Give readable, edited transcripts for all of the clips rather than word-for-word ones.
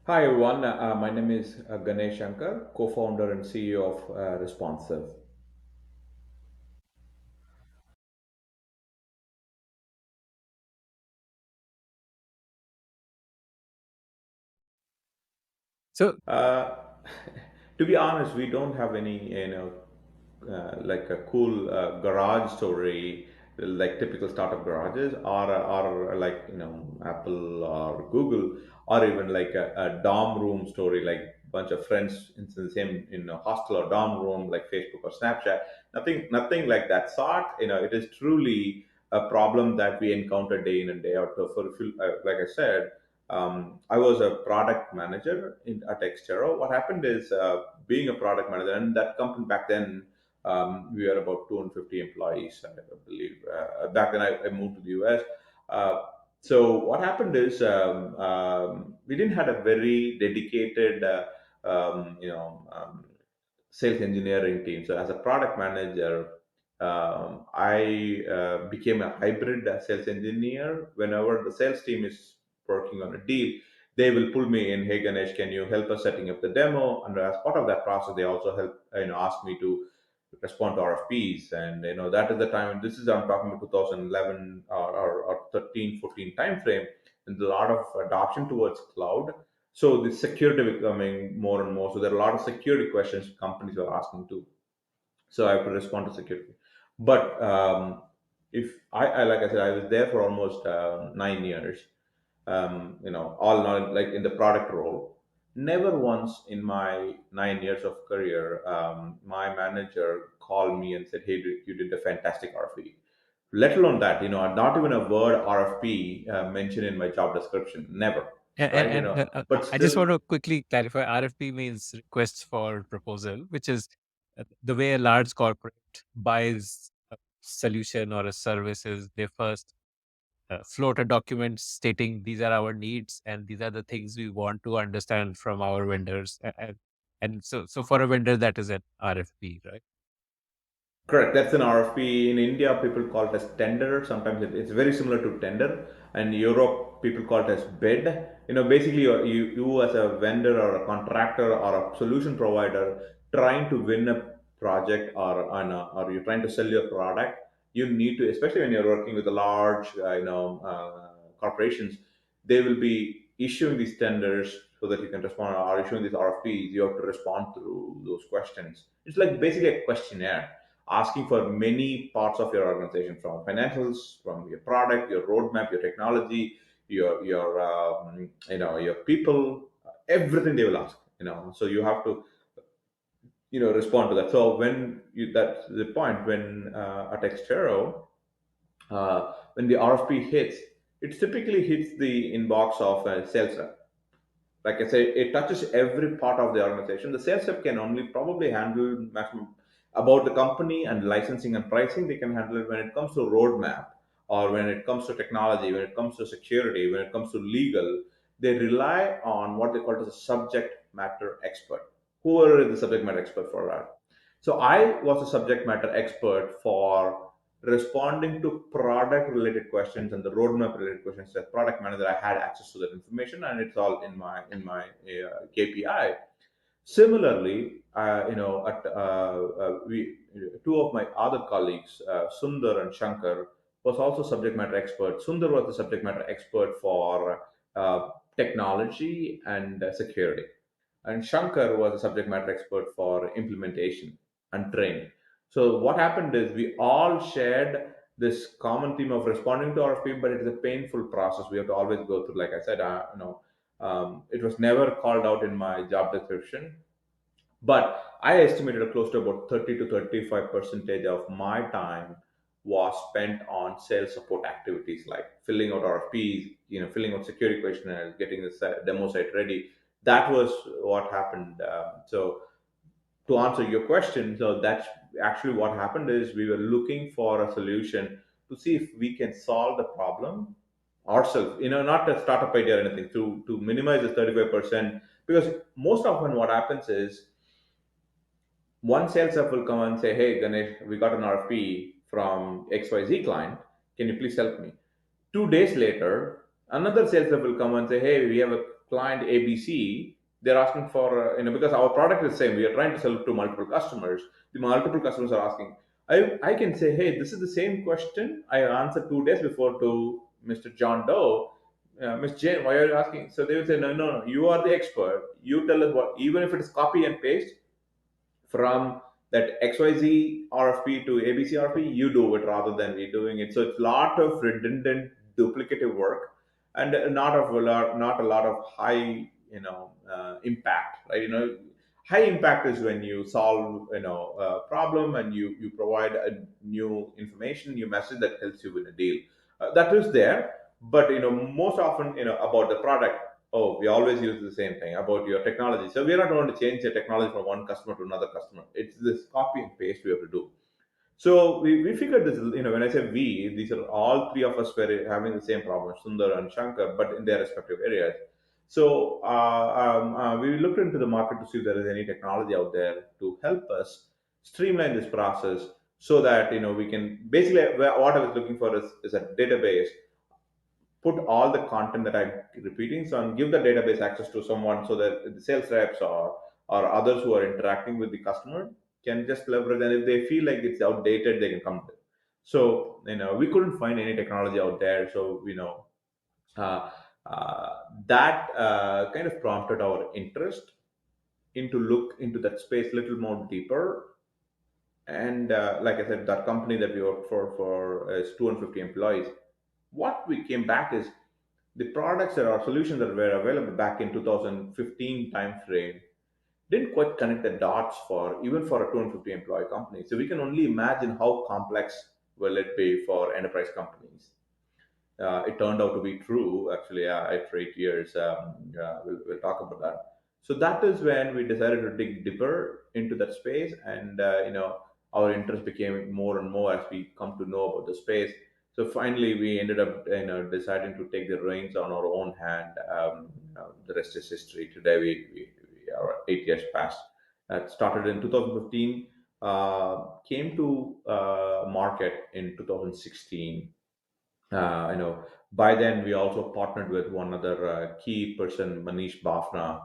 Hi everyone, my name is Ganesh Shankar, co-founder and CEO of Responsive. So, Uh, to be honest, we don't have any, like a cool garage story, like typical startup garages, or like Apple or Google, or even like a dorm room story, like bunch of friends in the same hostel or dorm room, like Facebook or Snapchat. Nothing like that sort. It is truly a problem that we encounter day in and day out. So like I said, I was a product manager at Xterra. What happened is, being a product manager, and that company back then, we were about 250 employees, I believe. Back then, I moved to the US. Uh, so what happened is, we didn't have a very dedicated, sales engineering team. So as a product manager, I became a hybrid sales engineer. Whenever the sales team is working on a deal, they will pull me in. Hey Ganesh, can you help us setting up the demo? And as part of that process, they also help ask me to respond to RFPs. And that is the time. This is I'm talking about 2011 or 13, 14 time frame, and a lot of adoption towards cloud. So the security becoming more and more. So there are a lot of security questions companies are asking too. So I have to respond to security. But if I like I said, I was there for almost 9 years. All not like in the product role. Never once in my 9 years of career, my manager called me and said, "Hey, you did a fantastic RFP." Let alone that, not even a word RFP mentioned in my job description. Never, right? But I just still. want to quickly clarify RFP means request for proposal, which is the way a large corporate buys a solution or a service is they first float a document stating these are our needs and these are the things we want to understand from our vendors. And so for a vendor, that is an RFP, right? Correct. That's an RFP. In India, people call it as tender. Sometimes it's very similar to tender. And Europe, people call it as bid. Basically, you as a vendor or a contractor or a solution provider trying to win a project or you're trying to sell your product, you need to, especially when you're working with a large, corporations, they will be issuing these tenders so that you can respond or issuing these RFPs. You have to respond through those questions. It's like basically a questionnaire asking for many parts of your organization, from financials, from your product, your roadmap, your technology, your people, everything they will ask. So you have to respond to that. So that's the point when at Xtero, when the RFP hits, it typically hits the inbox of a sales rep. Like I say, it touches every part of the organization. The sales rep can only probably handle maximum about the company and licensing and pricing. They can handle it when it comes to roadmap, or when it comes to technology, when it comes to security, when it comes to legal. They rely on what they call as a subject matter expert. Whoever is the subject matter expert for that. So I was a subject matter expert for responding to product related questions and the roadmap related questions. As product manager, I had access to that information, and it's all in my KPI. Similarly, we two of my other colleagues, Sundar and Shankar, was also subject matter expert. Sundar was the subject matter expert for technology and security, and Shankar was a subject matter expert for implementation and training. So what happened is we all shared this common theme of responding to RFP, but it is a painful process. We have to always go through. Like I said, it was never called out in my job description, but I estimated close to about 30 to 35 percentage of my time was spent on sales support activities, like filling out RFPs, filling out security questionnaires, getting the demo site ready. That was what happened. So to answer your question, so that's actually what happened is we were looking for a solution to see if we can solve the problem ourselves, not a startup idea or anything, to minimize the 35%. Because most often what happens is one sales rep will come and say, "Hey, Ganesh, we got an RFP from XYZ client. Can you please help me?" 2 days later, another sales rep will come and say, "Hey, we have a client ABC, they're asking for, because our product is the same, we are trying to sell it to multiple customers. The multiple customers are asking. I can say, hey, this is the same question I answered 2 days before to Mr. John Doe. Miss Jane, why are you asking? So they will say, no, no, no, you are the expert. You tell us what, even if it is copy and paste, from that XYZ RFP to ABC RFP, you do it rather than we doing it. So it's a lot of redundant, duplicative work, and not a lot of high, impact, right? High impact is when you solve, a problem, and you provide a new information, new message that helps you with a deal. That is there, but most often, about the product. Oh, we always use the same thing about your technology. So we're not going to change the technology from one customer to another customer. It's this copy and paste we have to do. So we figured this, when I say we, these are all three of us were having the same problem, Sundar and Shankar, but in their respective areas. So we looked into the market to see if there is any technology out there to help us streamline this process, so that we can basically, what I was looking for is a database, put all the content that I'm repeating, so and give the database access to someone, so that the sales reps or others who are interacting with the customer can just leverage, and if they feel like it's outdated, they can come to it. So we couldn't find any technology out there, so uh, that kind of prompted our interest into look into that space a little more deeper. And like I said, that company that we work for is 250 employees. What we came back is the products or solutions that were available back in 2015 timeframe didn't quite connect the dots for even for a 250 employee company. So we can only imagine how complex will it be for enterprise companies. It turned out to be true, actually, after 8 years. We'll talk about that. So that is when we decided to dig deeper into that space, and our interest became more and more as we come to know about the space. So finally, we ended up deciding to take the reins on our own hand. The rest is history. Today, we are 8 years past. That started in 2015, came to market in 2016. By then we also partnered with one other key person, Manish Bafna,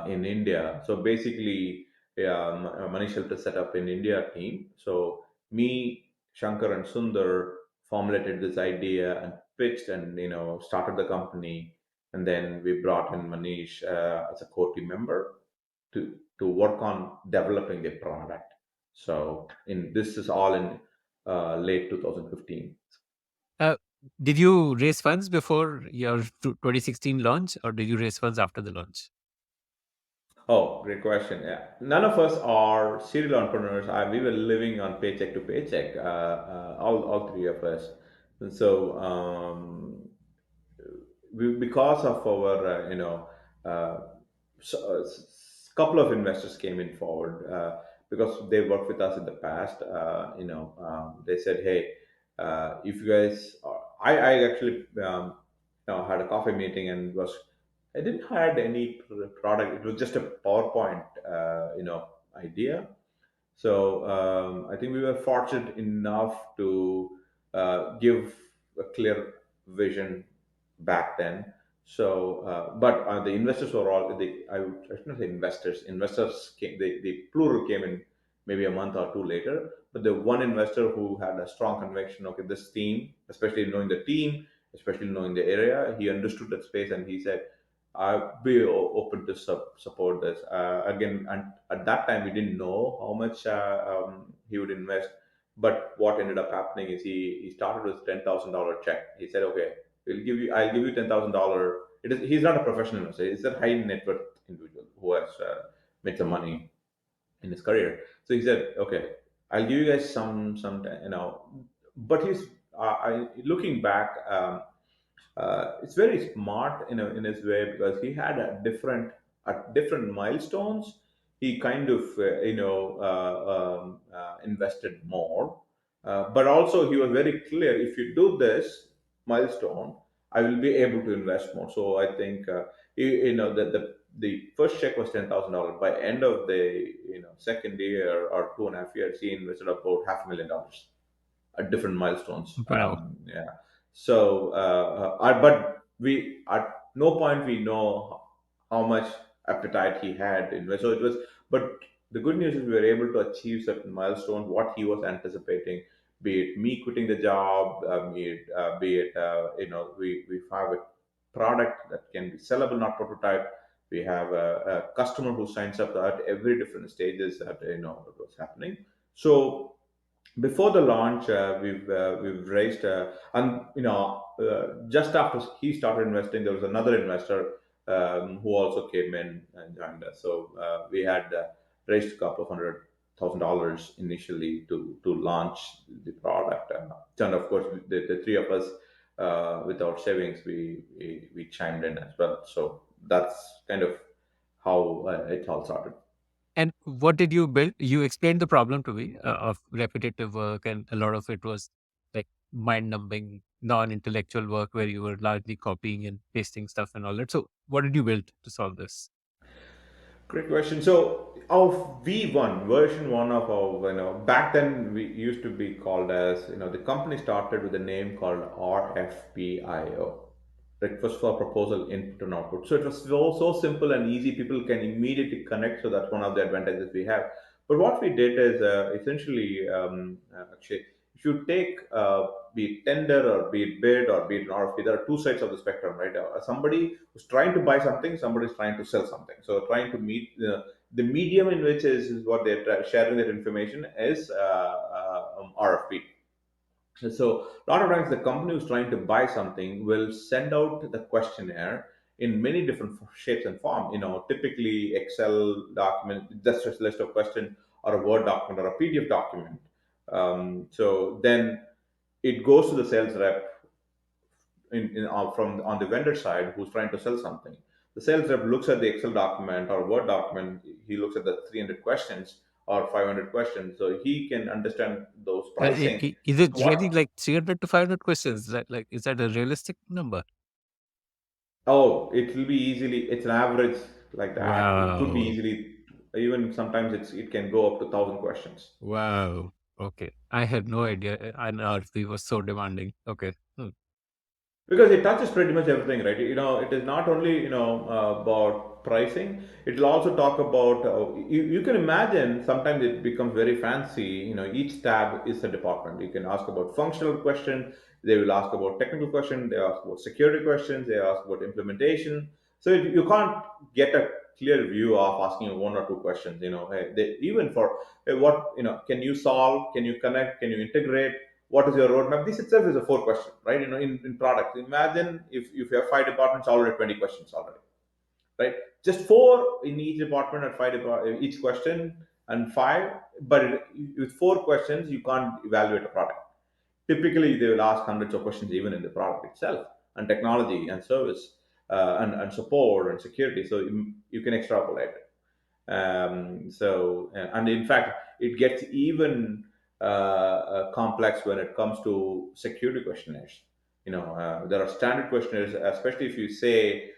in India. So basically, Manish helped us set up an India team. So me, Shankar, and Sundar formulated this idea and pitched, and started the company. And then we brought in Manish as a core team member to work on developing the product. So in this is all in late 2015. Uh, did you raise funds before your 2016 launch, or did you raise funds after the launch? Oh, great question. Yeah. None of us are serial entrepreneurs. We were living on paycheck to paycheck, all three of us. And so, because of our, uh, couple of investors came in forward, because they worked with us in the past. They said, hey, if you guys, I actually, had a coffee meeting and was I didn't had any product. It was just a PowerPoint, idea. So I think we were fortunate enough to give a clear vision back then. So, but the investors were all I shouldn't say investors. Investors came. The plural came in maybe a month or two later. But the one investor who had a strong conviction, okay, this team, especially knowing the team, especially knowing the area, he understood that space, and he said, I'd be open to support this. Again, and at that time, we didn't know how much he would invest. But what ended up happening is he started with $10,000 check. He said, "Okay, I'll give you $10,000." He's not a professional investor. He's a high net worth individual who has made some money in his career. So he said, "Okay, I'll give you guys some. But he's looking back. It's very smart in his way, because he had a different at different milestones. He kind of invested more, but also he was very clear. If you do this milestone, I will be able to invest more. So I think the first check was $10,000. By end of the second year or 2.5 years, he invested about $500,000 at different milestones. Wow. Yeah. So, but we at no point we know. how much appetite he had in. So it was, but the good news is we were able to achieve certain milestones, what he was anticipating, be it me quitting the job, be it we have a product that can be sellable, not prototype. We have a customer who signs up at every different stages that what was happening. So before the launch, we've raised and just after he started investing, there was another investor who also came in and joined us. So we had raised a couple of $100,000 initially to launch the product, and of course the three of us with our savings we chimed in as well. So that's kind of how it all started. And what did you build? You explained the problem to me of repetitive work, and a lot of it was like mind-numbing, non-intellectual work where you were largely copying and pasting stuff and all that. So, what did you build to solve this? Great question. So our V1 version one of our, back then we used to be called as, the company started with a name called RFPIO, request for proposal input and output. So it was so simple and easy. People can immediately connect. So that's one of the advantages we have. But what we did is essentially, actually, if you take be it tender or be it bid or be it an RFP, there are two sides of the spectrum, right? Somebody who's trying to buy something, somebody is trying to sell something. So trying to meet the medium in which is what they're sharing that information is RFP. So a lot of times the company who's trying to buy something will send out the questionnaire in many different shapes and form. Typically Excel document, just a list of questions, or a Word document or a PDF document. So then it goes to the sales rep from on the vendor side who's trying to sell something. The sales rep looks at the Excel document or Word document. He looks at the 300 questions or 500 questions, so he can understand those pricing. Is So it really what? like 300 to 500 questions? Is that a realistic number? Oh, it will be easily. It's an average like that. It could be Wow. easily. Even sometimes it can go up to 1,000 questions. Wow. Okay. I had no idea. I know RFP was so demanding. Okay. Hmm. Because it touches pretty much everything, right? It is not only about pricing. It will also talk about you can imagine sometimes it becomes very fancy. Each tab is a department. You can ask about functional question, they will ask about technical question, they ask about security questions, they ask about implementation. So you can't get a clear view of asking one or two questions. Hey, even for hey, what can you solve, can you connect, can you integrate, what is your roadmap? This itself is a four question, right? In product, imagine if you have five departments, already 20 questions already, right? Just four in each department at each question and five, but with four questions you can't evaluate a product. Typically they will ask hundreds of questions even in the product itself, and technology and service, and support and security, so you can extrapolate it. And in fact, it gets even complex when it comes to security questionnaires. There are standard questionnaires, especially if you say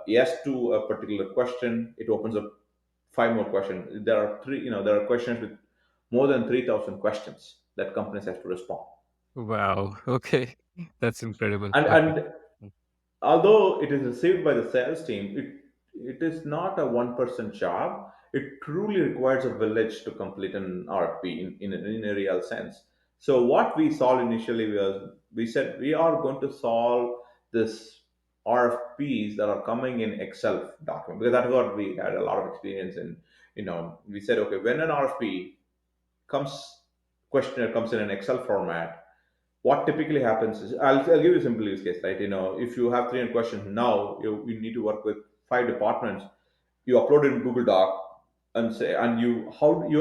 yes to a particular question, it opens up five more questions. There are questions with more than 3,000 questions that companies have to respond. Wow. Okay. That's incredible. Okay. And although it is received by the sales team, it is not a one-person job. It truly requires a village to complete an RFP in a real sense. So what we solved initially was we said we are going to solve this RFPs that are coming in Excel document, because that's what we had a lot of experience in. We said, okay, when an RFP comes, questionnaire comes in an Excel format, what typically happens is I'll give you a simple use case, right? If you have 300 questions now, you need to work with five departments. You upload it in Google Doc and say, and you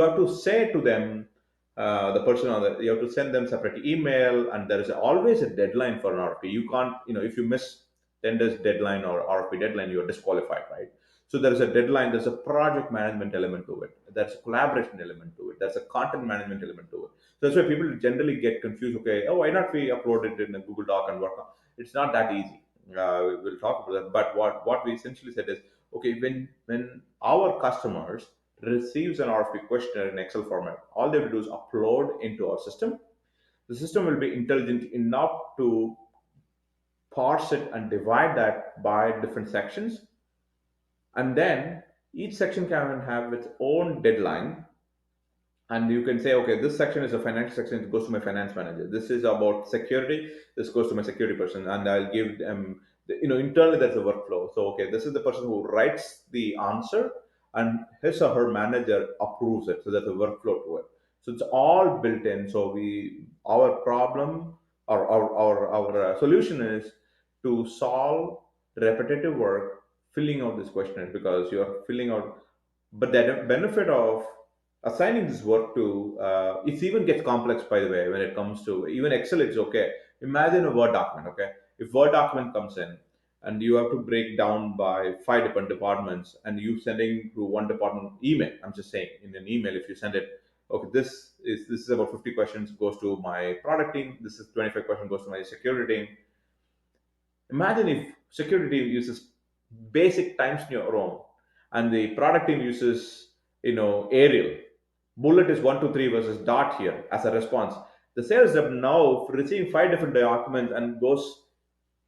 have to say to them, the person on the, you have to send them separate email, and there is always a deadline for an RFP. You can't, if you miss tender's deadline or RFP deadline, you are disqualified, right? So there is a deadline, there's a project management element to it, there's a collaboration element to it, there's a content management element to it. So that's why people generally get confused. Okay, oh, why not we upload it in a Google Doc and work on? It's not that easy. We'll talk about that. But what we essentially said is, okay, when our customers receives an RFP questionnaire in Excel format, all they will do is upload into our system. The system will be intelligent enough to parse it and divide that by different sections, And then each section can have its own deadline, and you can say, okay, this section is a financial section, it goes to my finance manager. This is about security, this goes to my security person, and I'll give them internally there's a workflow. So okay, this is the person who writes the answer, and his or her manager approves it, so there's a workflow to it. So it's all built in. So we our problem, our solution is to solve repetitive work filling out this questionnaire, because you're filling out. But the benefit of assigning this work to, it even gets complex, by the way, when it comes to even Excel. It's okay. Imagine a Word document. Okay, if Word document comes in and you have to break down by 5 different departments, and you sending to one department email, I'm just saying, in an email, if you send it, okay, this is about 50 questions goes to my product team, this is 25 questions goes to my security team. Imagine if security team uses basic Times New Roman, and the product team uses, Arial. Bullet is 1 2 3 versus dot here as a response. The sales rep now receiving 5 different documents and goes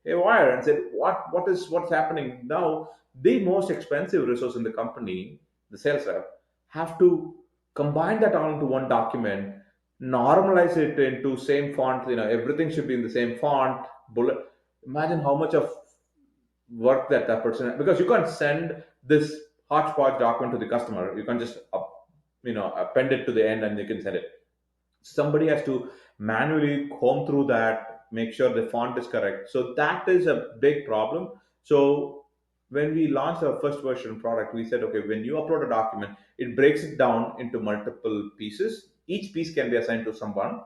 haywire and said, what's happening now? The most expensive resource in the company, the sales rep, have to combine that all into one document, normalize it into same font. Everything should be in the same font. Bullet. Imagine how much of work that person, because you can't send this hodgepodge document to the customer. You can't just append it to the end and you can send it. Somebody has to manually comb through that, make sure the font is correct. So that is a big problem. So when we launched our first version product, we said, okay, when you upload a document, it breaks it down into multiple pieces. Each piece can be assigned to someone.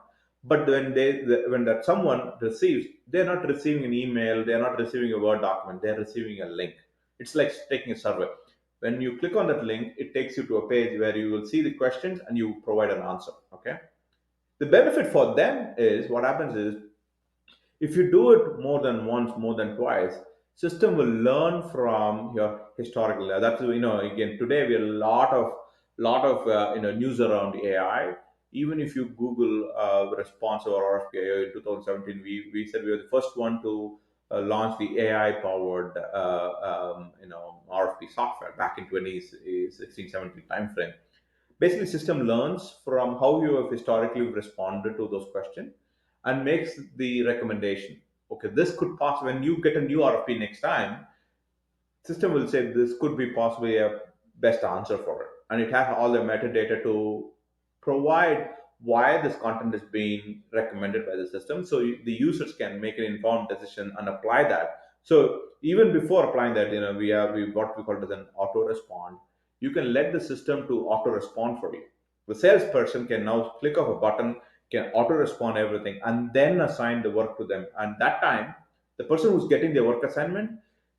But when that someone receives, they're not receiving an email, they're not receiving a Word document, they're receiving a link. It's like taking a survey. When you click on that link, it takes you to a page where you will see the questions and you provide an answer. Okay, the benefit for them is, what happens is, if you do it more than once, more than twice, system will learn from your historical. That's, again, today we have a lot of news around AI. Even if you Google responsive or RFPIO in 2017, we said we were the first one to launch the AI powered RFP software back in 2016 17 timeframe. Basically, system learns from how you have historically responded to those questions and makes the recommendation. Okay, this could possibly, when you get a new RFP next time, system will say this could be possibly a best answer for it, and it has all the metadata to provide why this content is being recommended by the system, so the users can make an informed decision and apply that. So even before applying that, we what we call it as an auto respond. You can let the system to auto respond for you. The salesperson can now click of a button, can auto respond everything, and then assign the work to them. And that time, the person who's getting the work assignment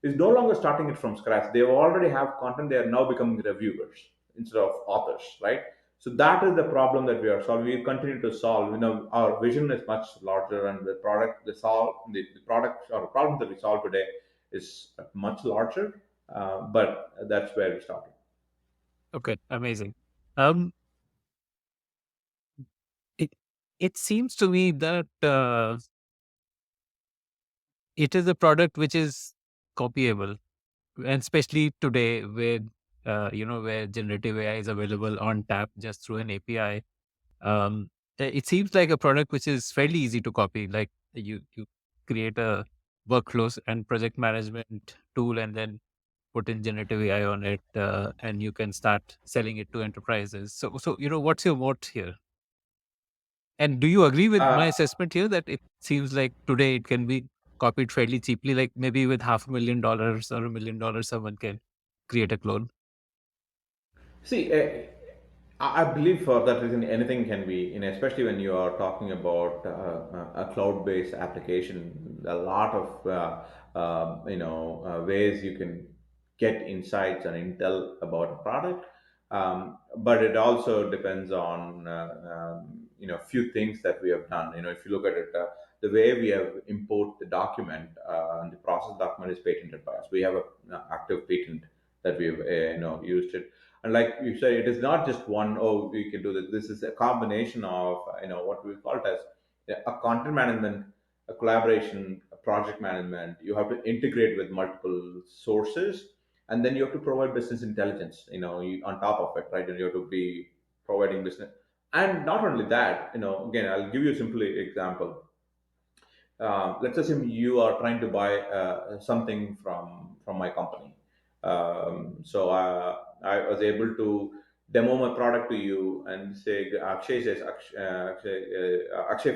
is no longer starting it from scratch. They already have content. They are now becoming reviewers instead of authors, right? So that is the problem that we are solving. We continue to solve. Our vision is much larger, and the product or the problem that we solve today is much larger. But that's where we started. Okay, amazing. Um, it it seems to me that it is a product which is copyable, and especially today, where generative AI is available on tap just through an API. It seems like a product which is fairly easy to copy. Like you create a workflows and project management tool, and then put in generative AI on it, and you can start selling it to enterprises. So what's your moat here? And do you agree with my Uh, assessment here that it seems like today it can be copied fairly cheaply, like maybe with $500,000 or $1 million, someone can create a clone? See, I believe for that reason anything can be, especially when you are talking about a cloud-based application. A lot of ways you can get insights and intel about a product, but it also depends on few things that we have done. If you look at it, the way we have import the document, and the process document is patented by us. We have a active patent that we've used it. And like you said, it is not just one, oh, we can do this. This is a combination of, what we call it as a content management, a collaboration, a project management. You have to integrate with multiple sources, and then you have to provide business intelligence, on top of it, right? And you have to be providing business. And not only that, again, I'll give you a simple example. Let's assume you are trying to buy something from my company. I was able to demo my product to you and say, Akshay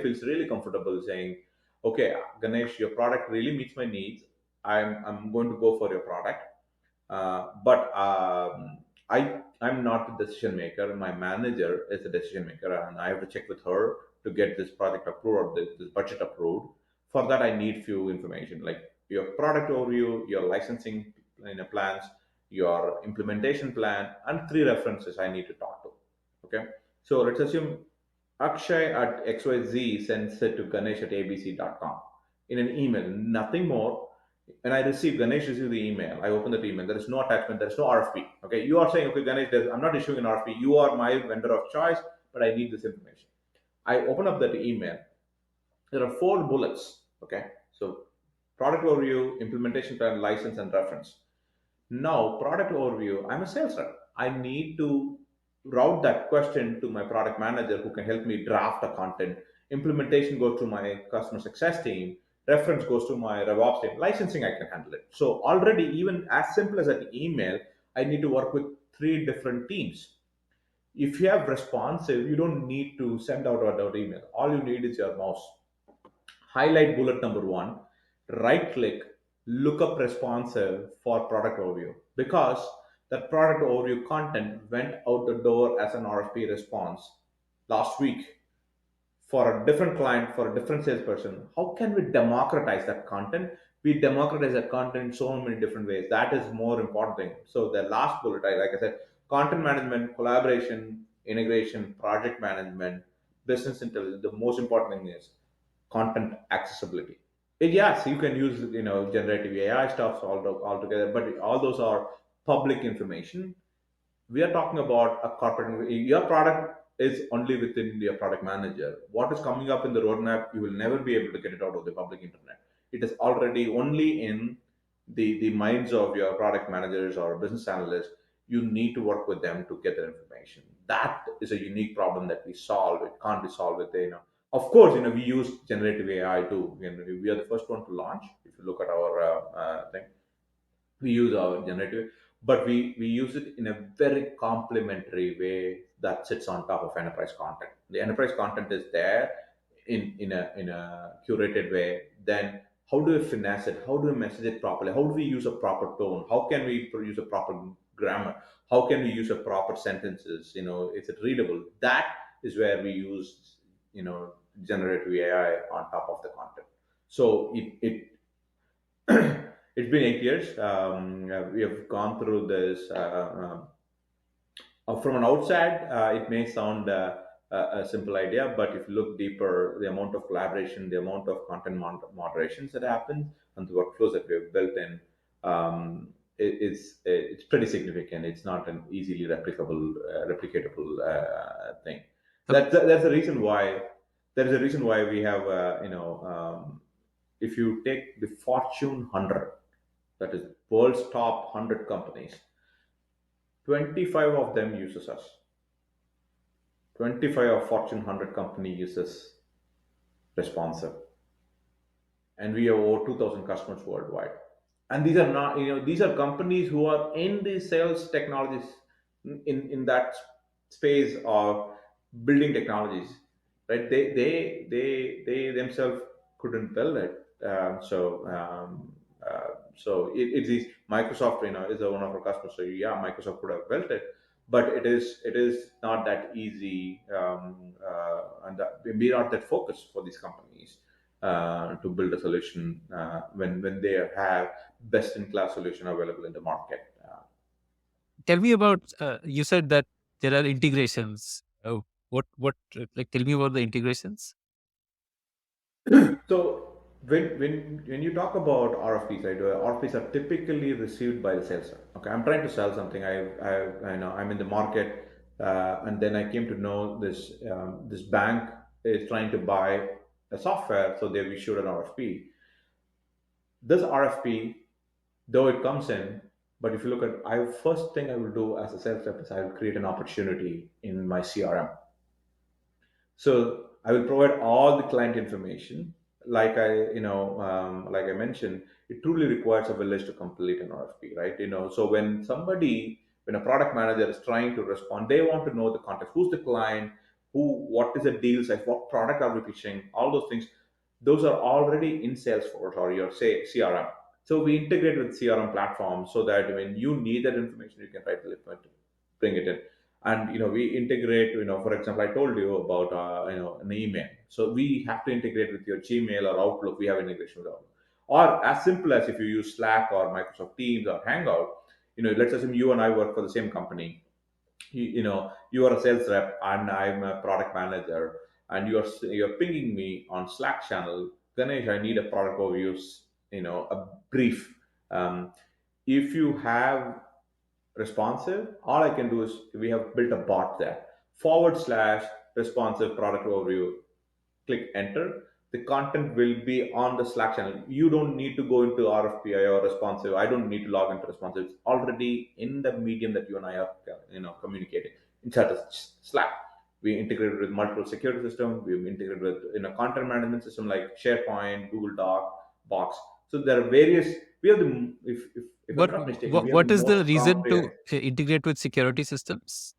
feels really comfortable saying, okay, Ganesh, your product really meets my needs. I'm going to go for your product. But I'm not the decision maker. My manager is the decision maker, and I have to check with her to get this project approved or this budget approved. For that, I need few information like your product overview, your licensing plans, your implementation plan, and three references I need to talk to. Okay, so let's assume Akshay at XYZ sends it to Ganesh at abc.com in an email, nothing more. And I receive, Ganesh receive the email. I open that email. There is no attachment. There is no RFP. Okay, you are saying, okay, Ganesh, I'm not issuing an RFP. You are my vendor of choice, but I need this information. I open up that email. There are four bullets. Okay, so product overview, implementation plan, license, and reference. Now, product overview, I'm a sales rep. I need to route that question to my product manager who can help me draft the content. Implementation goes to my customer success team. Reference goes to my RevOps team. Licensing, I can handle it. So already, even as simple as an email, I need to work with three different teams. If you have responsive, you don't need to send out email. All you need is your mouse. Highlight bullet number one, right click, look up responsive for product overview, because that product overview content went out the door as an RFP response last week for a different client, for a different salesperson. How can we democratize that content? We democratize that content in so many different ways. That is more important thing. So the last bullet, like I said, content management, collaboration, integration, project management, business intelligence. The most important thing is content accessibility. Yes, you can use generative AI stuff all together, but all those are public information. We are talking about a corporate. Your product is only within your product manager. What is coming up in the roadmap, you will never be able to get it out of the public internet. It is already only in the minds of your product managers or business analysts. You need to work with them to get that information. That is a unique problem that we solve. It can't be solved with of course, we use generative AI too. We are the first one to launch. If you look at our thing, we use our generative, but we use it in a very complementary way that sits on top of enterprise content. The enterprise content is there in a curated way. Then how do we finesse it? How do we message it properly? How do we use a proper tone? How can we use a proper grammar? How can we use a proper sentences? Is it readable? That is where we use generative AI on top of the content. So it's been 8 years. We have gone through this. From an outside, it may sound a simple idea, but if you look deeper, the amount of collaboration, the amount of content moderations that happen, and the workflows that we have built in, it's pretty significant. It's not an easily replicatable thing. That's the reason why. There is a reason why we have, if you take the Fortune 100, that is world's top 100 companies, 25 of them uses us. 25 of Fortune 100 company uses Responsive, and we have over 2,000 customers worldwide. And these are not, these are companies who are in the sales technologies, in that space of building technologies, right? They themselves couldn't build it. It is Microsoft, is one of our customers. So yeah, Microsoft could have built it, but it is not that easy, and maybe not that focused for these companies to build a solution when they have best in class solution available in the market. Tell me about, you said that there are integrations. Like, tell me about the integrations. So when you talk about RFPs, right? RFPs are typically received by the sales rep. Okay, I'm trying to sell something. I know I'm in the market, and then I came to know this bank is trying to buy a software, so they've issued an RFP. This RFP, though it comes in, But if you look at, I first thing I will do as a sales rep is I will create an opportunity in my CRM. So I will provide all the client information. Like I mentioned, it truly requires a village to complete an RFP, right? So when a product manager is trying to respond, they want to know the context. Who's the client? What is the deal size? What product are we pitching? All those things, those are already in Salesforce or your say CRM. So we integrate with CRM platforms so that when you need that information, you can right bring it in. And we integrate, for example, I told you about an email, so we have to integrate with your Gmail or Outlook. We have integration with Outlook, or as simple as if you use Slack or Microsoft Teams or Hangout. Let's assume you and I work for the same company. You are a sales rep and I'm a product manager, and you're pinging me on Slack channel, Ganesh, I need a product overview, a brief. If you have responsive, all I can do is, we have built a bot there, / responsive product overview, click enter. The content will be on the Slack channel. You don't need to go into RFPI or responsive. I don't need to log into responsive. It's already in the medium that you and I are communicating inside the Slack. We integrated with multiple security systems. We've integrated with content management system like SharePoint, Google Doc, Box. So there are various. We have the, if I'm What not mistaken, what we have the what is the most strong reason player. to integrate with security systems?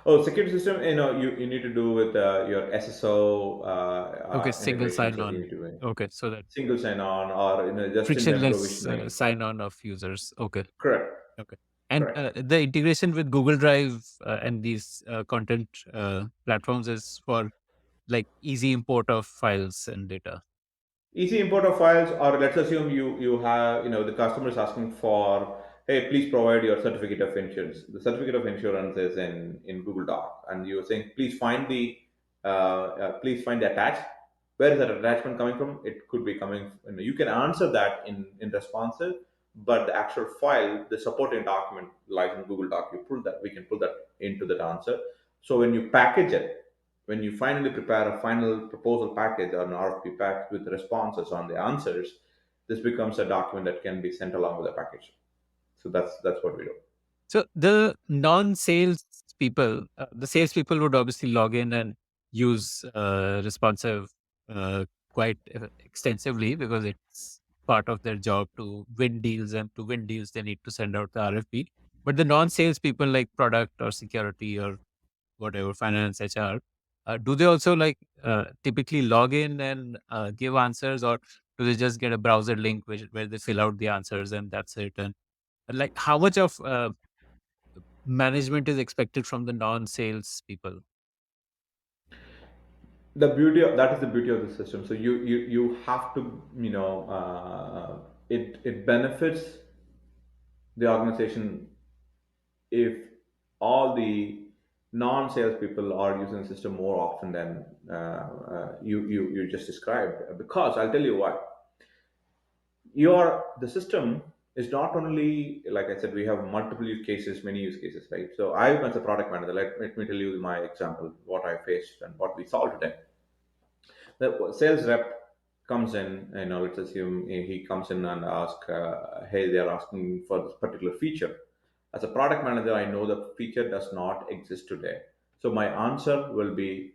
Oh, security system, you need to do with your SSO Okay, single integrations sign that you on. need to do. Okay, so that Single sign on, or just in time frictionless provisioning. sign on of users. Okay, Correct. okay. And Correct. the integration with Google Drive and these content platforms is for like easy import of files and data. Easy import of files, or let's assume you have, the customer is asking for, hey, please provide your certificate of insurance. The certificate of insurance is in Google Doc, and you're saying, please find the attached. Where is that attachment coming from? It could be coming. You can answer that in responsive, but the actual file, the supporting document, lies in Google Doc. We can pull that into that answer. So when you package it, when you finally prepare a final proposal package or an RFP pack with responses on the answers, this becomes a document that can be sent along with the package. So that's what we do. So the non-sales people, the sales people would obviously log in and use responsive quite extensively because it's part of their job to win deals, and to win deals they need to send out the RFP. But the non-sales people like product or security or whatever, finance, HR, do they also like typically log in and give answers, or do they just get a browser link where they fill out the answers and that's it? And like how much of management is expected from the non-sales people? That is the beauty of the system. So you have to, it benefits the organization if all the non-sales people are using the system more often than you just described. Because I'll tell you what, the system is not only, like I said, we have multiple use cases, many use cases, right? So I, as a product manager, let me tell you my example, what I faced and what we solved today. The sales rep comes in, let's assume he comes in and asks, hey, they're asking for this particular feature. As a product manager, I know the feature does not exist today. So my answer will be,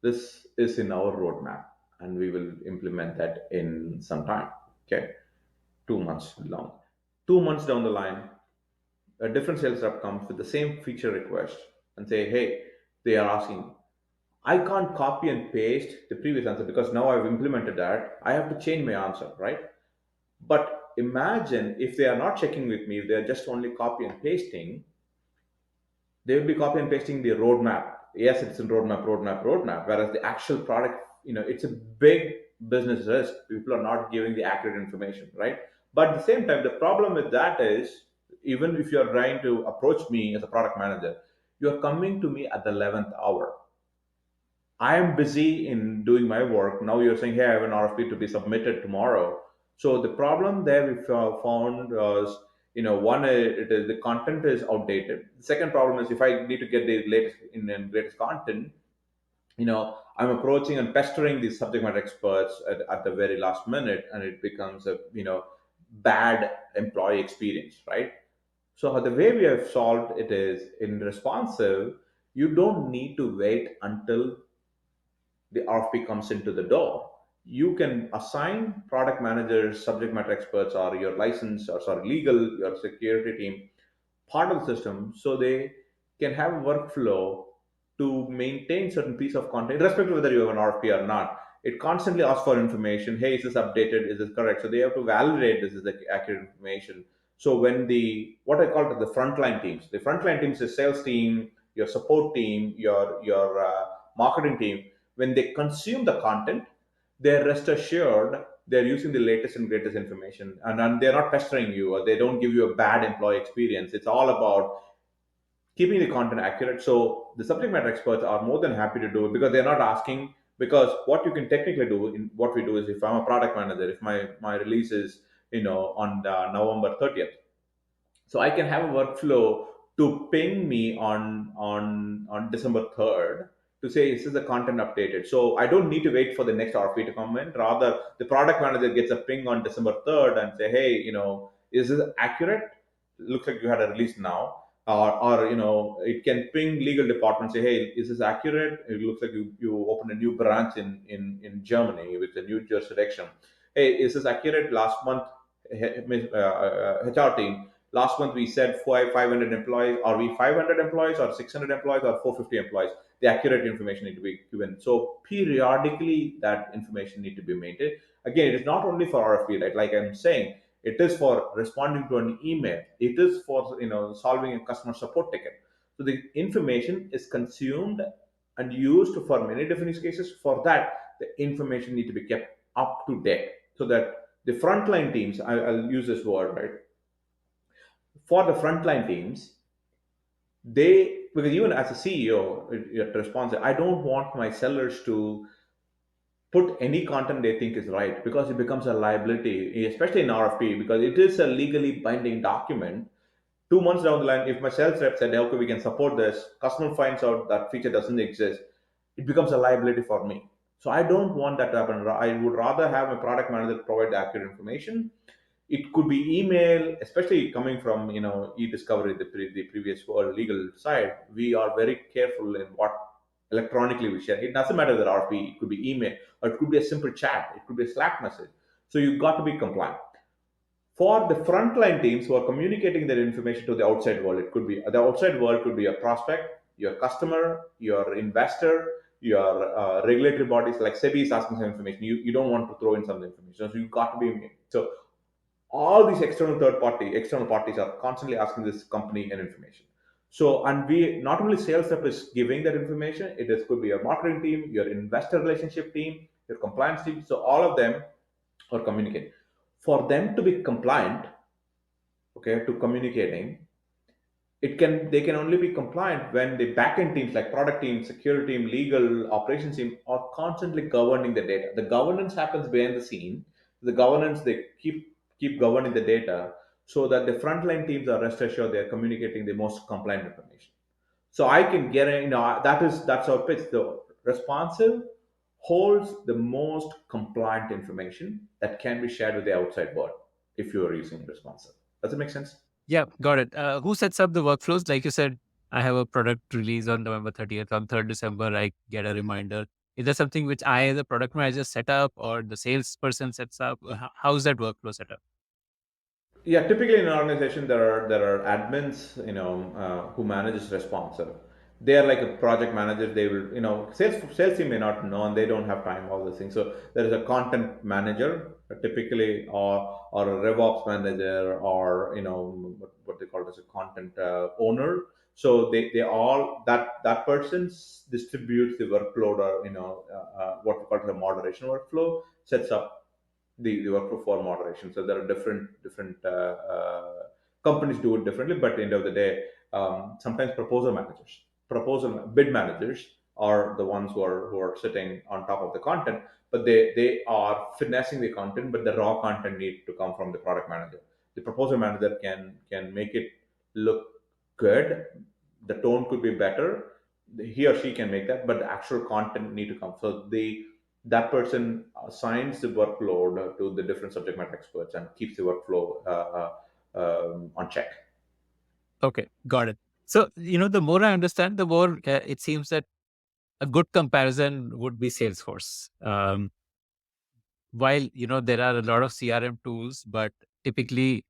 this is in our roadmap and we will implement that in some time. Okay. 2 months long. 2 months down the line, a different sales rep comes with the same feature request and say, hey, they are asking, I can't copy and paste the previous answer because now I've implemented that. I have to change my answer, right? But imagine if they are not checking with me, if they're just only copy and pasting, they will be copy and pasting the roadmap. Yes, it's in roadmap. Whereas the actual product, it's a big business risk. People are not giving the accurate information, right? But at the same time, the problem with that is, even if you're trying to approach me as a product manager, you're coming to me at the 11th hour. I am busy in doing my work. Now you're saying, hey, I have an RFP to be submitted tomorrow. So the problem there we found was, one, it is the content is outdated. The second problem is, if I need to get the latest and greatest content, I'm approaching and pestering these subject matter experts at the very last minute, and it becomes a, bad employee experience, right? So the way we have solved it is in responsive, you don't need to wait until the RFP comes into the door. You can assign product managers, subject matter experts, or your license, or sorry, legal, your security team part of the system, so they can have a workflow to maintain certain piece of content, irrespective of whether you have an RFP or not. It constantly asks for information. Hey, is this updated? Is this correct? So they have to validate this is the accurate information. So when the what I call it the frontline teams, the frontline teams is sales team, your support team, your marketing team. When they consume the content, they're rest assured they're using the latest and greatest information, and they're not pestering you or they don't give you a bad employee experience. It's all about keeping the content accurate. So the subject matter experts are more than happy to do it because they're not asking. Because what you can technically do in what we do is, if I'm a product manager, if my release is on November 30th, so I can have a workflow to ping me on December 3rd to say, is this the content updated? So I don't need to wait for the next RFP to come in. Rather, the product manager gets a ping on December 3rd and say, hey, is this accurate? Looks like you had a release now. Or it can ping legal department, say, hey, is this accurate? It looks like you opened a new branch in Germany with a new jurisdiction. Hey, is this accurate? Last month, HR team, last month we said 500 employees. Are we 500 employees or 600 employees or 450 employees? The accurate information need to be given. So periodically, that information need to be maintained. Again, it is not only for RFP, right? Like I'm saying, it is for responding to an email. It is for solving a customer support ticket. So the information is consumed and used for many different use cases. For that, the information need to be kept up to date so that the frontline teams, I'll use this word, right? For the frontline teams, because even as a CEO at Responsive, I don't want my sellers to put any content they think is right, because it becomes a liability, especially in RFP, because it is a legally binding document. 2 months down the line, if my sales rep said, okay, we can support this, customer finds out that feature doesn't exist, it becomes a liability for me. So I don't want that to happen. I would rather have a product manager provide the accurate information. It could be email, especially coming from e-discovery, the previous world legal side. We are very careful in what electronically we share. It doesn't matter that RP, it could be email, or it could be a simple chat, it could be a Slack message. So you've got to be compliant. For the frontline teams who are communicating their information to the outside world, it could be the outside world could be your prospect, your customer, your investor, your regulatory bodies. Like SEBI is asking some information, you don't want to throw in some information, so you've got to be. So all these external parties are constantly asking this company an information. So, and we not only sales rep is giving that information, it is could be your marketing team, your investor relationship team, your compliance team. So all of them are communicating. For them to be compliant, okay, to communicating, they can only be compliant when the backend teams like product team, security team, legal, operations team are constantly governing the data. The governance happens behind the scene. The governance, they keep governing the data so that the frontline teams are rest assured they are communicating the most compliant information. So I can get that's our pitch. The responsive holds the most compliant information that can be shared with the outside world if you are using responsive. Does it make sense? Yeah, got it. Who sets up the workflows? Like you said, I have a product release on November 30th. On 3rd December, I get a reminder. Is that something which I, as a product manager, set up, or the salesperson sets up? How's that workflow set up? Yeah, typically in an organization there are admins, who manages responsive. They are like a project manager. They will, sales team may not know and they don't have time, all those things. So there is a content manager, typically, or a RevOps manager, or what they call as a content owner. So they all that person distributes the workload, or what we call the moderation workflow, sets up the workflow for moderation. So there are different companies do it differently, but at the end of the day, sometimes proposal bid managers are the ones who are sitting on top of the content, but they are finessing the content, but the raw content need to come from the product manager. The proposal manager can make it look good. The tone could be better. He or she can make that, but the actual content need to come. So That person assigns the workload to the different subject matter experts and keeps the workflow on check. Okay, got it. So, the more I understand, the more it seems that a good comparison would be Salesforce. While, there are a lot of CRM tools, but typically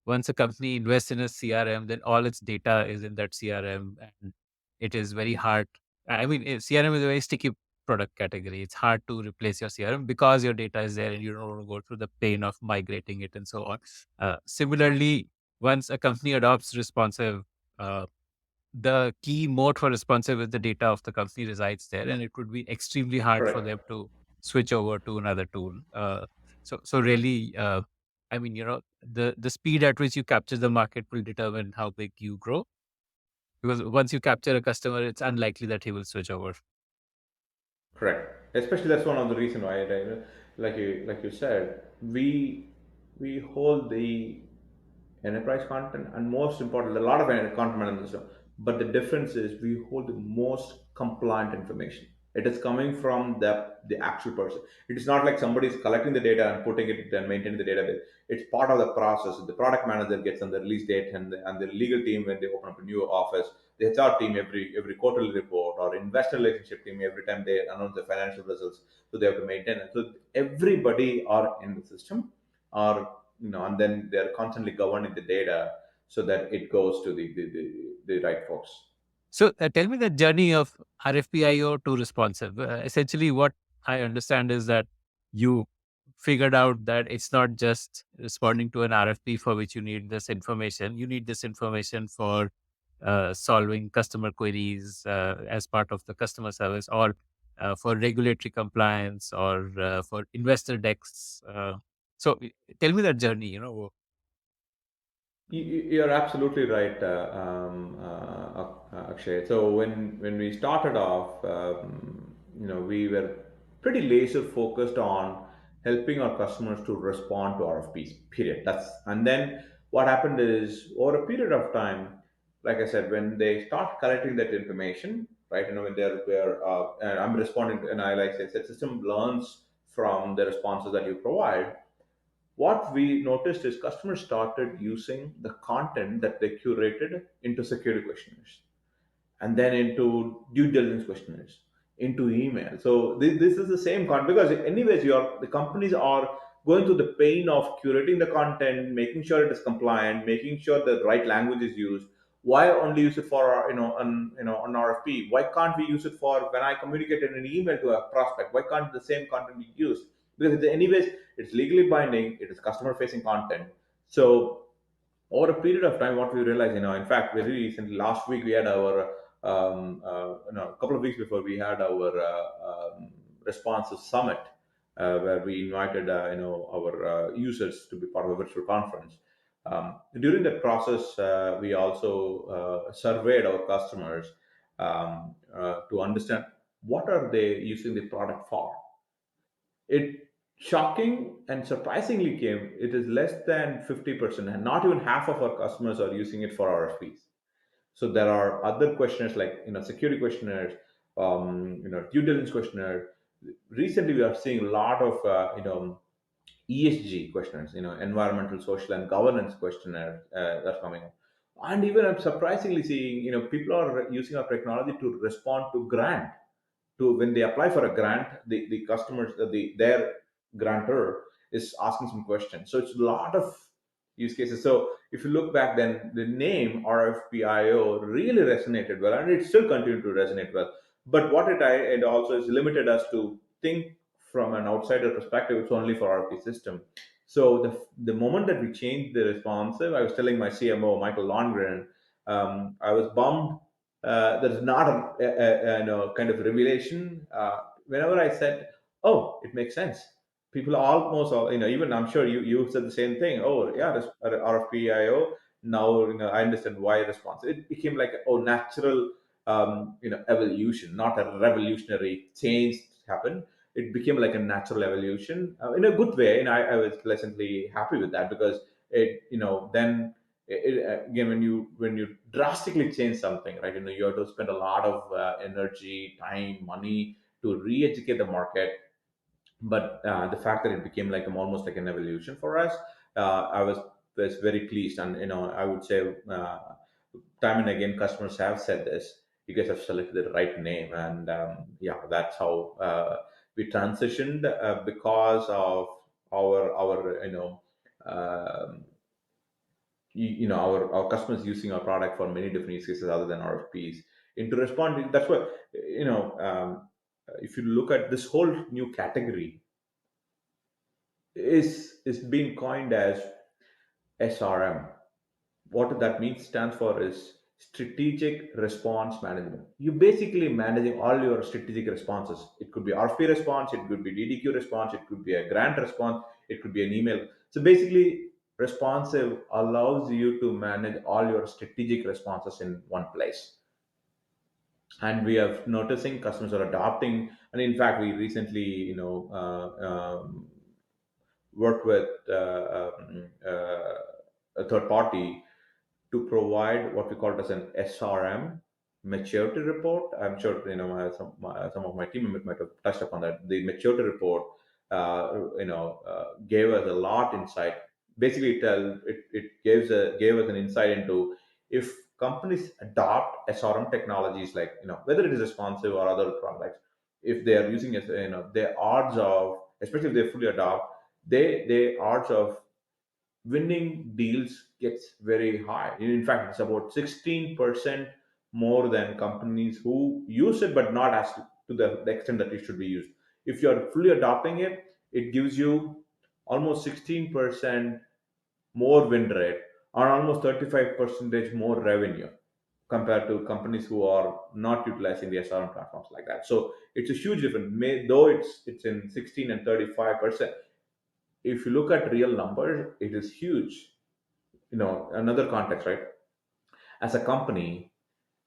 once a company invests in a CRM, then all its data is in that CRM, and it is very hard. I mean, CRM is a very sticky product category. It's hard to replace your CRM because your data is there and you don't want to go through the pain of migrating it and so on. Similarly, once a company adopts responsive, uh, the key moat for responsive is the data of the company resides there, and it would be extremely hard for Correct. them to switch over to another tool. So really, I mean, the speed at which you capture the market will determine how big you grow. Because once you capture a customer, it's unlikely that he will switch over. Correct. Especially that's one of the reason why, like you said, we hold the enterprise content, and most important, a lot of content management system. But the difference is we hold the most compliant information. It is coming from the actual person. It is not like somebody is collecting the data and putting it and maintaining the database. It's part of the process. The product manager gets on the release date, and the legal team when they open up a new office, the HR team every quarterly report, or investor relationship team every time they announce the financial results. So they have to maintain it. So everybody are in the system, are and then they're constantly governing the data so that it goes to the right folks. So tell me the journey of RFPIO to responsive. Essentially, what I understand is that you figured out that it's not just responding to an RFP for which you need this information. You need this information for solving customer queries as part of the customer service, or for regulatory compliance, or for investor decks. So tell me that journey. You're absolutely right, Akshay. So when we started off, we were pretty laser focused on helping our customers to respond to RFPs. Period. And then what happened is over a period of time, like I said, when they start collecting that information, right? When and I'm responding, and I like I said, system learns from the responses that you provide. What we noticed is customers started using the content that they curated into security questionnaires, and then into due diligence questionnaires, into email. So this is the same content, because anyways the companies are going through the pain of curating the content, making sure it is compliant, making sure the right language is used. Why only use it for an RFP? Why can't we use it for when I communicate in an email to a prospect? Why can't the same content be used? Because anyways, it's legally binding. It is customer facing content. So over a period of time, what we realized, in fact, very recently, last week we had our, a couple of weeks before we had our responsive summit, where we invited, our users to be part of a virtual conference. During that process, we also surveyed our customers to understand what are they using the product for. It shocking and surprisingly came, it is less than 50%, and not even half of our customers are using it for RFPs. So there are other questionnaires like security questionnaires, due diligence questionnaire. Recently, we are seeing a lot of ESG questionnaires, environmental, social, and governance questionnaire that's coming up. And even I'm surprisingly seeing, people are using our technology to respond to grant. To when they apply for a grant, the customers, their grantor is asking some questions. So it's a lot of use cases. So if you look back, then the name RFPIO really resonated well, and it still continued to resonate well. But what it also is limited us to think from an outsider perspective. It's only for RFP system. So the moment that we changed the responsive, I was telling my CMO Michael Longren, I was bummed. There's not kind of revelation. Whenever I said, "Oh, it makes sense," people almost, even I'm sure you said the same thing. Oh, yeah, RFPIO. Now, I understand why response. It became like natural, evolution, not a revolutionary change happened. It became like a natural evolution in a good way, and I was pleasantly happy with that, because then again, when you drastically change something, right, you have to spend a lot of energy, time, money to re-educate the market. But the fact that it became like almost like an evolution for us, I was very pleased. And I would say, time and again customers have said this: you guys have selected the right name. And yeah, that's how we transitioned, because of our um our customers using our product for many different use cases other than RFPs. Into responding, that's what, if you look at this whole new category, is being coined as SRM. What that means, stands for, is strategic response management. You basically managing all your strategic responses. It could be RFP response, it could be DDQ response, it could be a grant response, it could be an email. So basically, responsive allows you to manage all your strategic responses in one place. And we are noticing customers are adopting. And in fact, we recently, worked with a third party to provide what we call it as an SRM maturity report. I'm sure some of my team members might have touched upon that. The maturity report, gave us a lot insight. Basically, it gave us an insight into, if companies adopt SRM technologies, like whether it is responsive or other products, if they are using it, the odds of, especially if they fully adopt, they odds of winning deals gets very high. In fact, it's about 16% more than companies who use it, but not as to the extent that it should be used. If you're fully adopting it, it gives you almost 16% more win rate, or almost 35 percentage more revenue, compared to companies who are not utilizing the SRM platforms like that. So it's a huge difference. Though it's in 16 and 35%, if you look at real numbers, it is huge. Another context, right? As a company,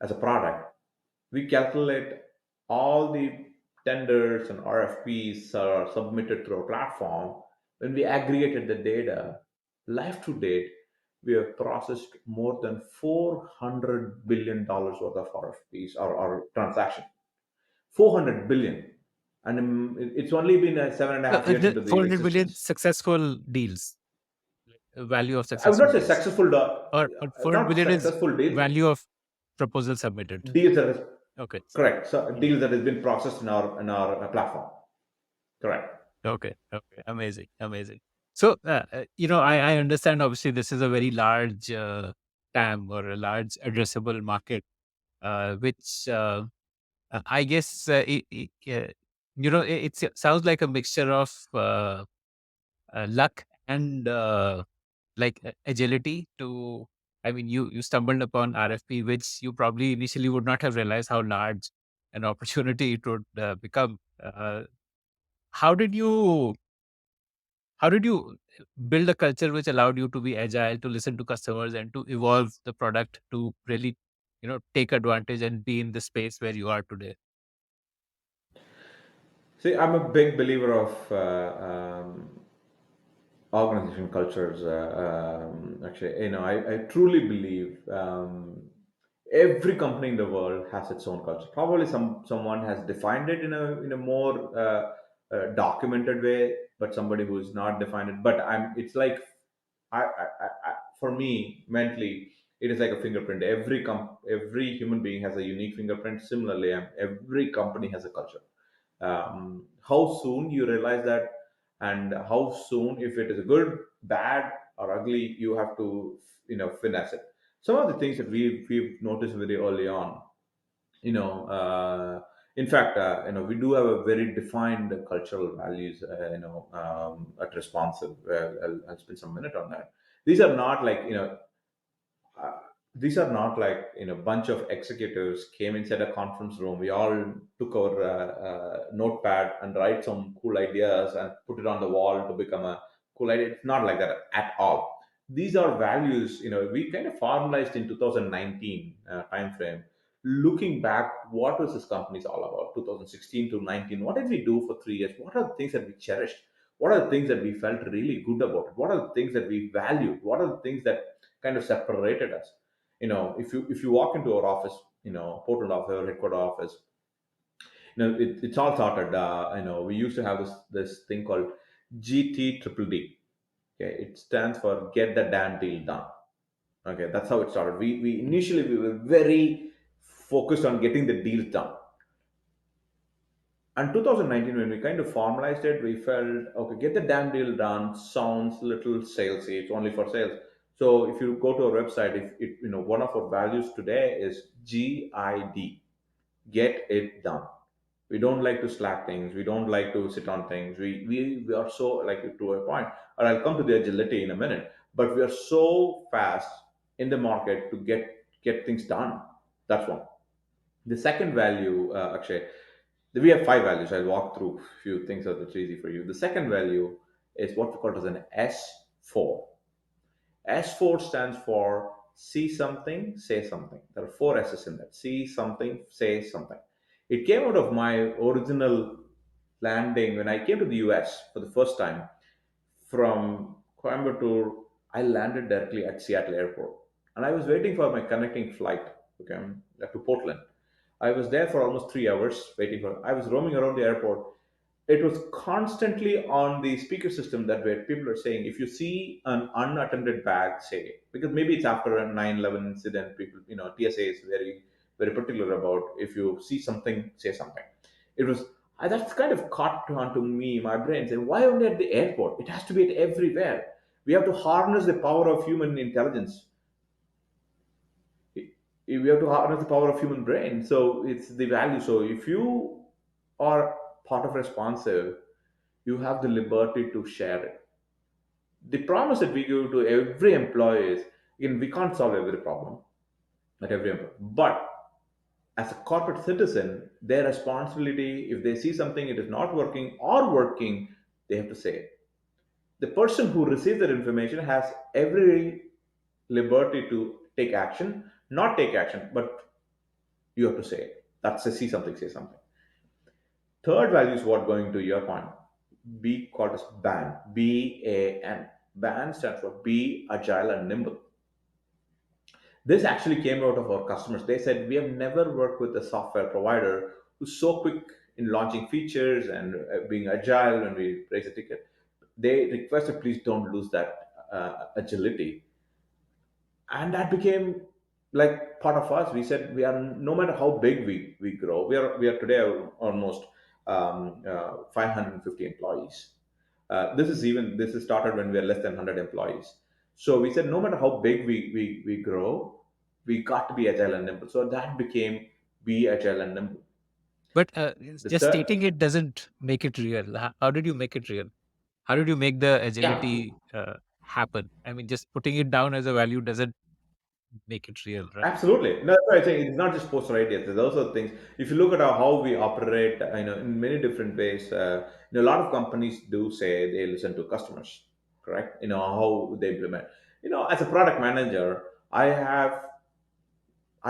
as a product, we calculate all the tenders and RFPs are submitted through our platform. When we aggregated the data, life to date, we have processed more than $400 billion worth of RFPs, or transaction. 400 billion. And it's only been 7.5 years into the 400 billion existence. successful deals, value of I would successful not say deals, successful, or 400 not billion is successful deals, value of proposal submitted. deals that is Okay. correct. So Mhm. deals that has been processed in our platform. Correct. Okay. Okay. Amazing. Amazing. So, I understand obviously this is a very large TAM, or a large addressable market, which I guess it sounds like a mixture of luck and like agility to. I mean, you stumbled upon RFP, which you probably initially would not have realized how large an opportunity it would become. How did you how did you build a culture which allowed you to be agile, to listen to customers, and to evolve the product to really, take advantage and be in the space where you are today? See, I'm a big believer of organization cultures. Actually, I truly believe, every company in the world has its own culture. Probably someone has defined it in a more documented way, but somebody who's not defined it. But it's like, for me mentally, it is like a fingerprint. Every human being has a unique fingerprint. Similarly, every company has a culture. How soon you realize that, and how soon, if it is good, bad, or ugly, you have to finesse it. Some of the things that we've noticed very early on, you know in fact, we do have a very defined cultural values, at Responsive. I'll spend some minute on that. These are not like, uh, these are not like, bunch of executives came inside a conference room. We all took our notepad and write some cool ideas and put it on the wall to become a cool idea. It's not like that at all. These are values, we kind of formalized in 2019 time frame. Looking back, what was this company's all about? 2016 to 19, what did we do for 3 years? What are the things that we cherished? What are the things that we felt really good about? What are the things that we valued? What are the things that kind of separated us? If you walk into our office, Portland office or headquarter office, It's all sorted. We used to have this thing called GT triple D. Okay, it stands for get the damn deal done. Okay, that's how it started. We initially we were very focused on getting the deals done. And 2019, when we kind of formalized it, we felt okay, get the damn deal done sounds little salesy. It's only for sales. So if you go to our website, if it, one of our values today is GID, get it done. We don't like to slack things. We don't like to sit on things. We are so, like, to a point, or I'll come to the agility in a minute, but we are so fast in the market to get things done. That's one. The second value, Akshay, we have five values. I'll walk through a few things so that's easy for you. The second value is what we call as an S4. S4 stands for see something, say something. There are four S's in that. See something, say something. It came out of my original landing when I came to the US for the first time from Coimbatore. I landed directly at Seattle Airport, and I was waiting for my connecting flight, okay, to Portland. I was there for almost 3 hours waiting for. I was roaming around the airport. It was constantly on the speaker system that where people are saying, if you see an unattended bag, say it. Because maybe it's after a 9/11 incident. People, TSA is very very particular about if you see something, say something. It was that's kind of caught onto me, my brain, saying, why only at the airport? It has to be at everywhere. We have to harness the power of human intelligence. We have to harness the power of human brain. So it's the value. So if you are part of responsive, you have the liberty to share it. The promise that we give to every employee is, again, we can't solve every problem at every employee, but as a corporate citizen, their responsibility, if they see something it is not working or working, they have to say it. The person who receives that information has every liberty to take action, not take action, but you have to say it. That's a see something, say something. Third value is what, going to your point, B called as BAN, BAN. BAN stands for be agile and nimble. This actually came out of our customers. They said, we have never worked with a software provider who's so quick in launching features and being agile when we raise a ticket. They requested, please don't lose that agility. And that became like part of us. We said, we are, no matter how big we grow, we are today almost 550 employees. This is started when we are less than 100 employees. So we said, no matter how big we grow, we got to be agile and nimble. So that became be agile and nimble. But it's The just third, stating it doesn't make it real. How did you make it real? How did you make the yeah, agility happen? I mean, just putting it down as a value doesn't make it real, right? absolutely. No, that's why I think it's not just poster ideas. There's also things. If you look at how we operate, in many different ways, a lot of companies do say they listen to customers, correct? How they implement. As a product manager, I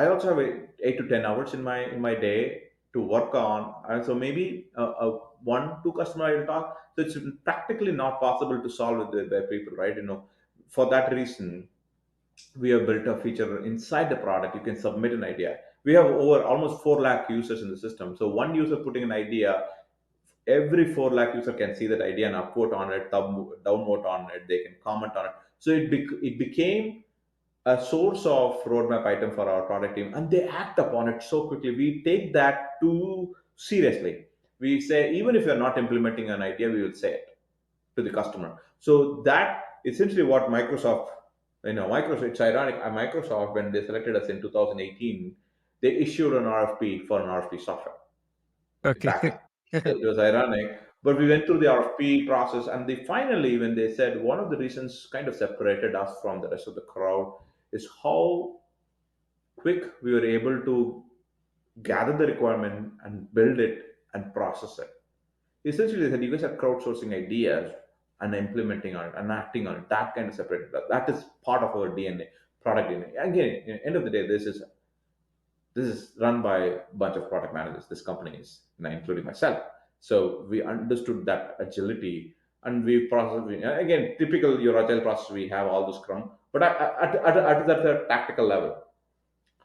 also have 8 to 10 hours in my day to work on, and so maybe one two customer I will talk. So it's practically not possible to solve it with the people, right? For that reason, we have built a feature inside the product. You can submit an idea. We have over almost 4 lakh users in the system. So one user putting an idea, every 4 lakh user can see that idea and upvote on it, downvote on it, they can comment on it. So it became a source of roadmap item for our product team, and they act upon it so quickly. We take that too seriously. We say, even if you're not implementing an idea, we will say it to the customer. So that essentially what Microsoft, Microsoft, it's ironic, Microsoft, when they selected us in 2018, they issued an RFP for an RFP software. Okay, Okay. back in. It was ironic, but we went through the RFP process, and they finally, when they said one of the reasons kind of separated us from the rest of the crowd is how quick we were able to gather the requirement and build it and process it. Essentially, they said, you guys are crowdsourcing ideas and implementing on it and acting on it. That kind of separated us. That is part of our DNA, product DNA. Again, at the end of the day, this is run by a bunch of product managers. This company is, including myself. So we understood that agility, and we process. Again, typical your agile process. We have all those Scrum, but at that tactical level,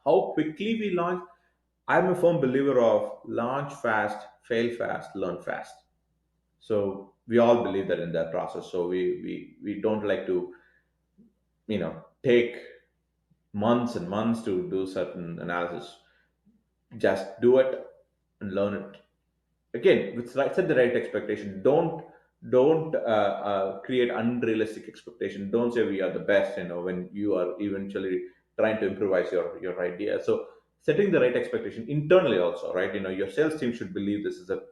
how quickly we launch. I'm a firm believer of launch fast, fail fast, learn fast. So we all believe that in that process. So we don't like to take months and months to do certain analysis. Just do it and learn it. Again, with set the right expectation. Don't create unrealistic expectation. Don't say we are the best, when you are eventually trying to improvise your idea. So setting the right expectation internally also, right? Your sales team should believe this is a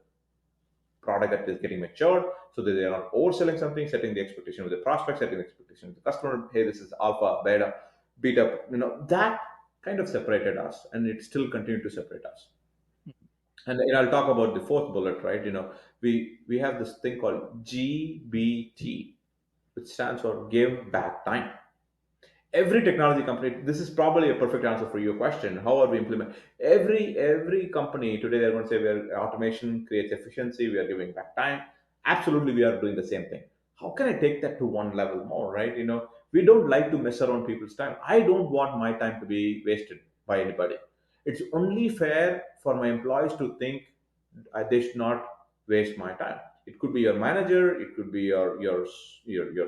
product that is getting matured, so that they are not overselling something. Setting the expectation with the prospect, setting the expectation with the customer. Hey, this is alpha, beta. That kind of separated us, and it still continued to separate us. And I'll talk about the fourth bullet, right? We have this thing called GBT, which stands for give back time. Every technology company, this is probably a perfect answer for your question. How are we implement? Every company today, they're going to say where automation creates efficiency, we are giving back time. Absolutely, we are doing the same thing. How can I take that to one level more, right? We don't like to mess around people's time. I don't want my time to be wasted by anybody. It's only fair for my employees to think they should not waste my time. It could be your manager, it could be your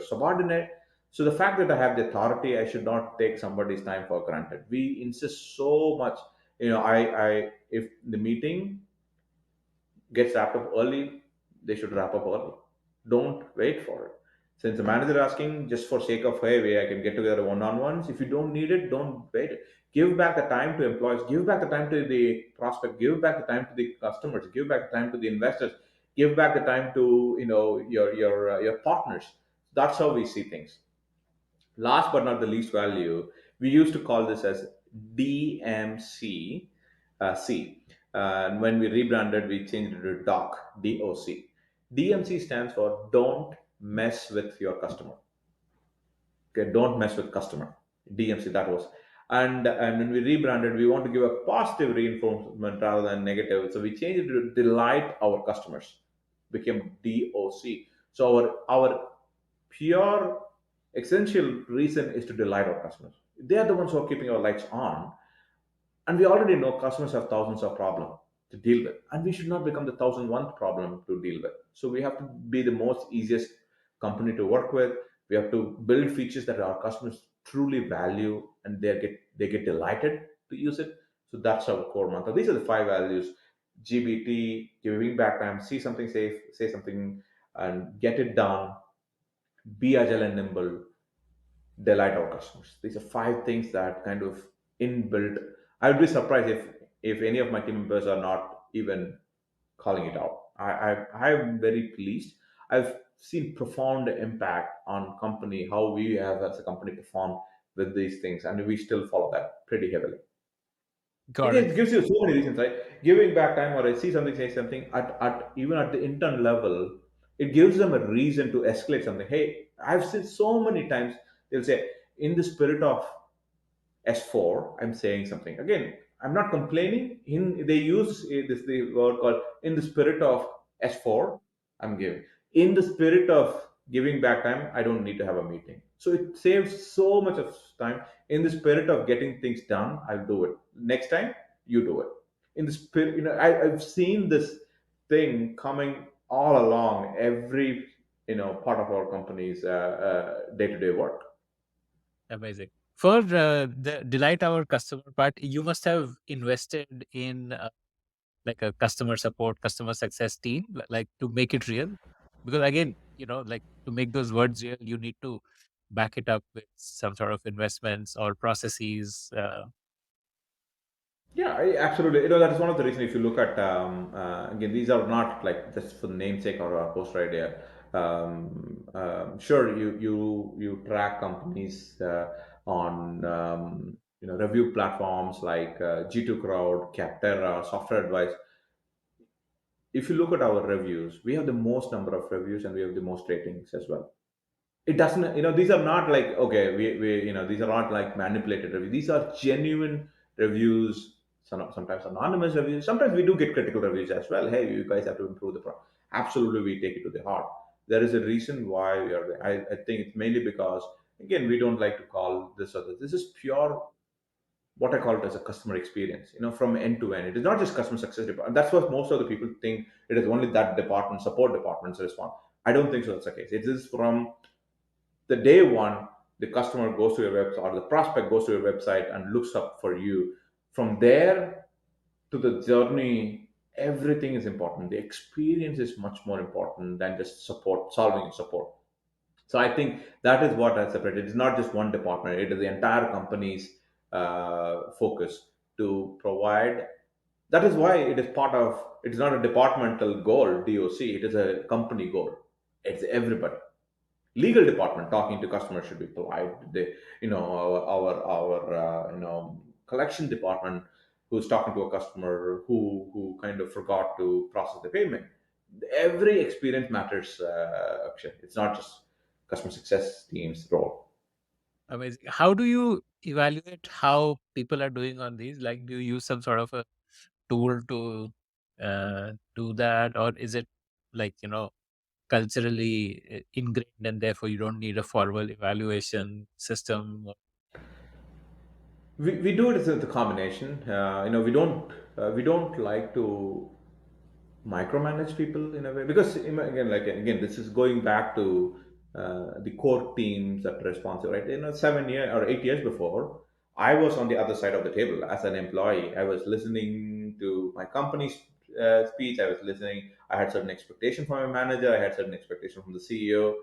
subordinate. So the fact that I have the authority, I should not take somebody's time for granted. We insist so much. I if the meeting gets wrapped up early, they should wrap up early. Don't wait for it. Since the manager asking just for sake of, hey, I can get together one-on-ones. If you don't need it, don't wait. Give back the time to employees. Give back the time to the prospect. Give back the time to the customers. Give back the time to the investors. Give back the time to your partners. That's how we see things. Last but not the least value, we used to call this as DMC C. And when we rebranded, we changed it to DOC. DMC stands for don't mess with your customer. Okay, don't mess with customer. DMC that was. And when we rebranded, we want to give a positive reinforcement rather than negative. So we changed it to delight our customers. Became DOC. So our pure essential reason is to delight our customers. They are the ones who are keeping our lights on, and we already know customers have thousands of problems to deal with, and we should not become the 1,001th problem to deal with. So we have to be the most easiest company to work with. We have to build features that our customers truly value, and they get delighted to use it. So that's our core mantra. These are the five values: GBT, giving back time, see something safe, say something, and get it done. Be agile and nimble, delight our customers. These are five things that kind of inbuilt. I would be surprised if any of my team members are not even calling it out. I'm very pleased. I've seen profound impact on company, how we have as a company performed with these things, and we still follow that pretty heavily. Got Again, it. it gives you so many reasons, right? Giving back time, or I see something, say something at even at the intern level, it gives them a reason to escalate something. Hey, I've seen so many times they'll say, in the spirit of S4, I'm saying something. Again, I'm not complaining. They use this the word called in the spirit of S4, I'm giving. In the spirit of giving back time, I don't need to have a meeting. So it saves so much of time. In the spirit of getting things done, I'll do it. Next time, you do it. In the spirit, I've seen this thing coming all along every part of our company's day-to-day work. Amazing. For the delight our customer part, you must have invested in like a customer support, customer success team, like to make it real. Because again, like to make those words real, you need to back it up with some sort of investments or processes. Yeah, absolutely. That is one of the reasons. If you look at again, these are not like just for the namesake or a poster idea. Sure, you track companies on review platforms like G2 Crowd, Capterra, Software Advice. If you look at our reviews, we have the most number of reviews and we have the most ratings as well. It doesn't, these are not like, okay, these are not like manipulated reviews. These are genuine reviews. Sometimes anonymous reviews. Sometimes we do get critical reviews as well. Hey, you guys have to improve the product. Absolutely, we take it to the heart. There is a reason why we are. I think it's mainly because, again, we don't like to call this or this. This is pure. what I call it as a customer experience, from end to end. It is not just customer success department. That's what most of the people think. It is only that department, support departments respond. I don't think so. That's the case. It is from the day one, the customer goes to your website or the prospect goes to your website and looks up for you. From there to the journey, everything is important. The experience is much more important than just support, solving support. So I think that is what I separate. It is not just one department; it is the entire company's focus to provide. That is why it is part of. It is not a departmental goal, DOC. It is a company goal. It's everybody. Legal department talking to customers should be polite. They, our collection department who's talking to a customer who kind of forgot to process the payment. Every experience matters, Akshay. It's not just customer success team's role. Amazing. How do you evaluate how people are doing on these? Like, do you use some sort of a tool to do that, or is it like culturally ingrained, and therefore you don't need a formal evaluation system? We do it as a combination. We don't like to micromanage people in a way, because again, this is going back to the core teams that are responsive, right? 7 years or 8 years before, I was on the other side of the table as an employee. I was listening to my company's speech. I was listening. I had certain expectation from my manager. I had certain expectation from the CEO.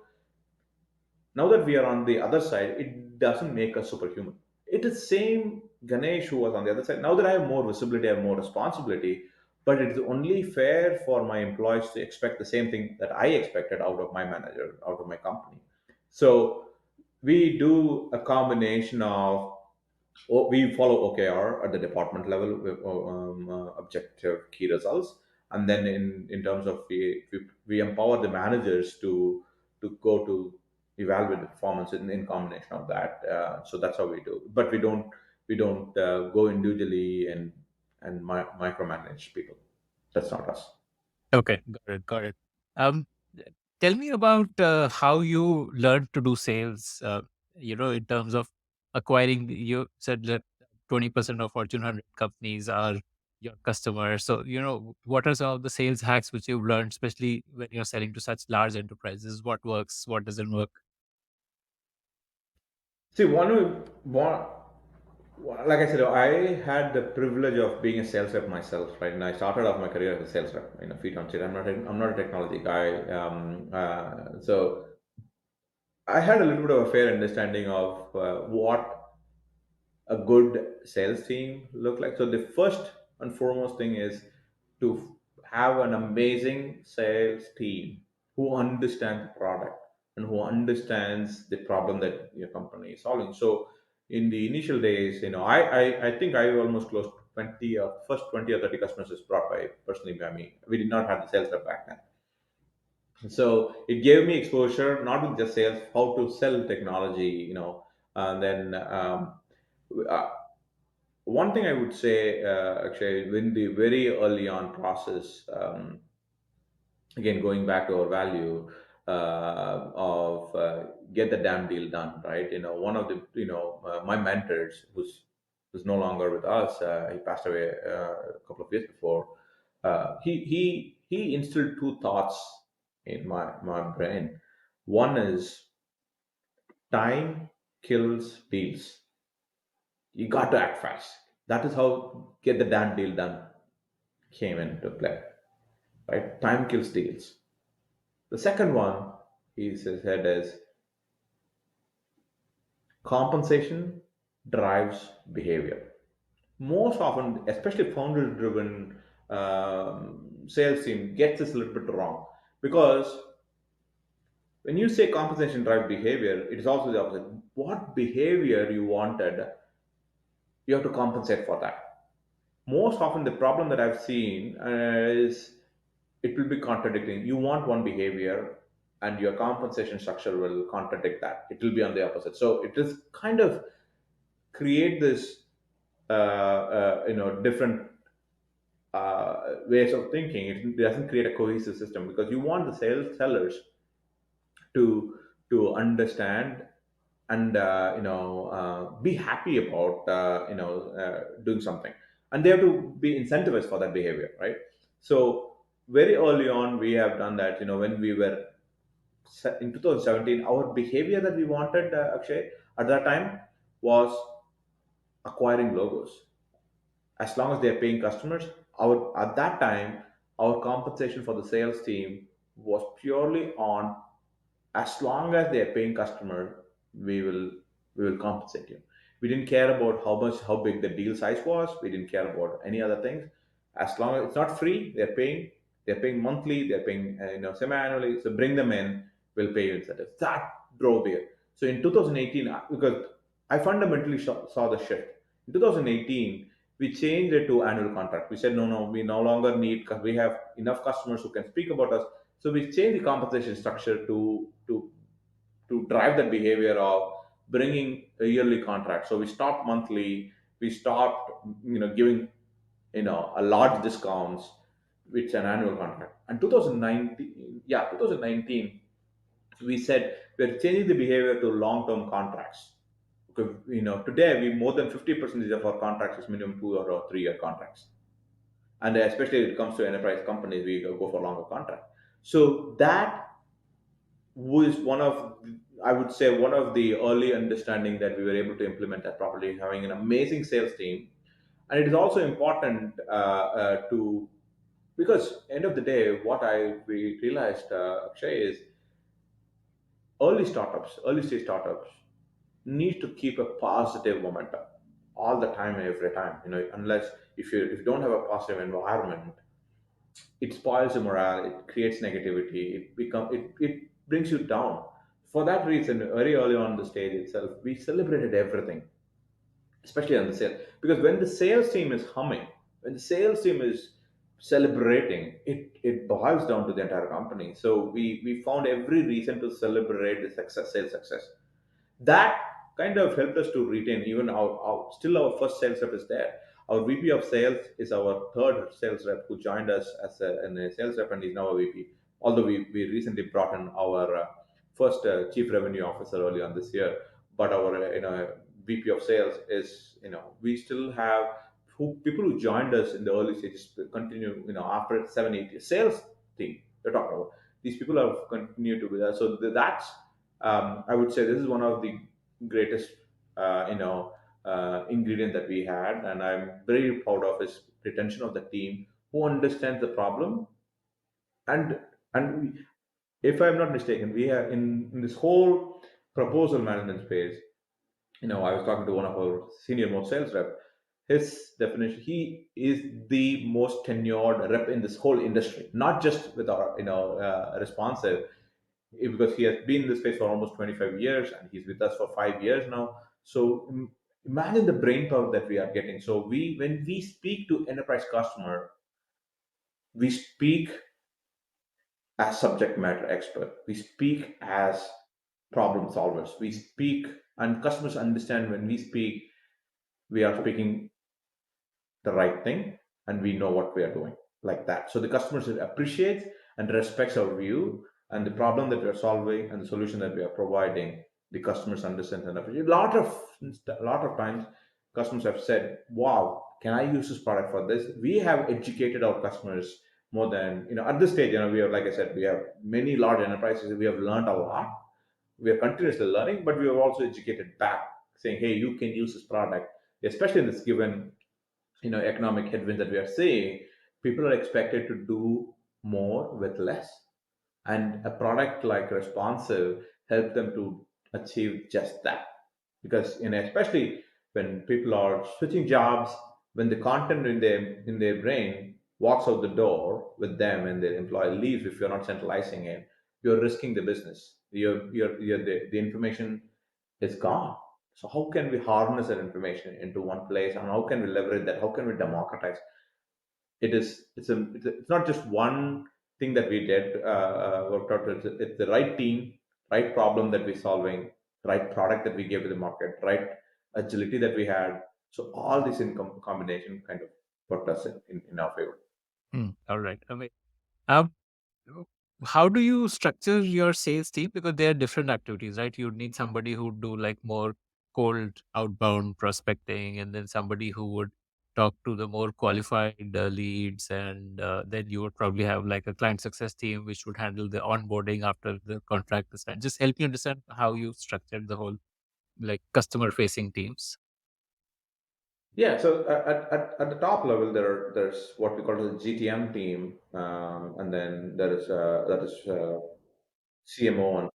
Now that we are on the other side, it doesn't make us superhuman. It is same Ganesh who was on the other side. Now that I have more visibility, I have more responsibility, but it is only fair for my employees to expect the same thing that I expected out of my manager, out of my company. So we do a combination of, we follow OKR at the department level with objective key results, and then in terms of we empower the managers to go to evaluate the performance in combination of that. So that's how we do. But we don't go individually and micromanage people. That's not us. Okay, got it, got it. Um, Tell me about how you learned to do sales. In terms of acquiring. You said that 20% of Fortune 100 companies are your customers. So, what are some of the sales hacks which you've learned, especially when you're selling to such large enterprises? What works? What doesn't work? See, like I said, I had the privilege of being a sales rep myself, right? And I started off my career as a sales rep, feet on street. I'm not a technology guy. So I had a little bit of a fair understanding of what a good sales team look like. So the first and foremost thing is to have an amazing sales team who understands the product and who understands the problem that your company is solving. So in the initial days, I think I almost closed 20 or first 20 or 30 customers is brought by personally by me. We did not have the sales rep back then. So it gave me exposure not with just sales, how to sell technology, and then uh, one thing I would say, actually, in the very early on process, again going back to our value of get the damn deal done, right? One of the my mentors, who's no longer with us, he passed away a couple of years before. He instilled two thoughts in my brain. One is time kills deals. You got to act fast. That is how get the damn deal done came into play, right? Time kills deals. The second one he said is compensation drives behavior. Most often, especially founder-driven sales team gets this a little bit wrong, because when you say compensation drive behavior, it is also the opposite. What behavior you wanted, you have to compensate for that. Most often, the problem that I've seen is it will be contradicting. You want one behavior, and your compensation structure will contradict that. It will be on the opposite. So it is kind of create this, different ways of thinking. It doesn't create a cohesive system, because you want the sellers to understand and be happy about doing something, and they have to be incentivized for that behavior, right? So very early on we have done that. When we were in 2017, our behavior that we wanted, Akshay, at that time was acquiring logos. As long as they are paying customers, our at that time our compensation for the sales team was purely on, as long as they are paying customer, we will we will compensate you. We didn't care about how big the deal size was. We didn't care about any other things. As long as it's not free, they're paying monthly, they're paying semi-annually, so bring them in, we'll pay you incentives. That drove it. So in 2018, because I fundamentally saw the shift in 2018, we changed it to annual contract. We said no, we no longer need, because we have enough customers who can speak about us. So we changed the compensation structure to drive that behavior of bringing a yearly contract. So we stopped monthly. We stopped giving a large discounts, which an annual contract. And 2019, yeah, 2019, we said we're changing the behavior to long-term contracts. Because today we more than 50% of our contracts is minimum 2 or 3 year contracts, and especially when it comes to enterprise companies, we go for longer contract. So that was I would say, one of the early understanding that we were able to implement that properly, having an amazing sales team. And it is also important to, because end of the day, what we realized, Akshay, is early stage startups need to keep a positive momentum all the time, every time. Unless, if you don't have a positive environment, it spoils the morale, it creates negativity, it brings you down. For that reason, very early on the stage itself, we celebrated everything, especially on the sales, because when the sales team is humming, when the sales team is celebrating, it boils down to the entire company. So we found every reason to celebrate the sales success. That kind of helped us to retain even still our first sales rep is there. Our VP of sales is our third sales rep who joined us as a sales rep, and is now a VP. Although we recently brought in our first chief revenue officer early on this year, but our VP of sales is, we still have people who joined us in the early stages continue, after 7 8 years. Sales team we're talking about, these people have continued to be there. So that's, I would say, this is one of the greatest, ingredient that we had, and I'm very proud of his retention of the team who understands the problem. And and if I'm not mistaken, we have in this whole proposal management space. I was talking to one of our senior most sales rep. His definition, he is the most tenured rep in this whole industry, not just with our responsive, because he has been in this space for almost 25 years, and he's with us for 5 years now. So imagine the brain power that we are getting. So when we speak to enterprise customer, we speak as subject matter expert. We speak as problem solvers. We speak, and customers understand when we speak, we are speaking the right thing, and we know what we are doing, like that. So the customers appreciates and respects our view, and the problem that we are solving and the solution that we are providing, the customers understand and appreciate. A lot of times customers have said, wow, can I use this product for this? We have educated our customers more than, at this stage. We have, like I said, we have many large enterprises. We have learned a lot. We are continuously learning, but we have also educated back, saying, hey, you can use this product, especially in this given economic headwinds that we are seeing. People are expected to do more with less, and a product like Responsive help them to achieve just that. Because especially when people are switching jobs, when the content in their brain walks out the door with them and their employee leaves, if you're not centralizing it, you're risking the business. The information is gone. So how can we harness that information into one place, and how can we leverage that? How can we democratize? It's not just one thing that we did. Worked out. It's the right team, right problem that we're solving, right product that we gave to the market, right agility that we had. So all this in combination kind of put us in our favor. All right. I mean, um, How do you structure your sales team? Because there are different activities, right? You need somebody who do like more cold outbound prospecting, and then somebody who would talk to the more qualified leads, and then you would probably have like a client success team which would handle the onboarding after the contract is signed. Just help me understand how you structured the whole like customer facing teams. Yeah, so at the top level, there's what we call the GTM team, and then there is that is CMO,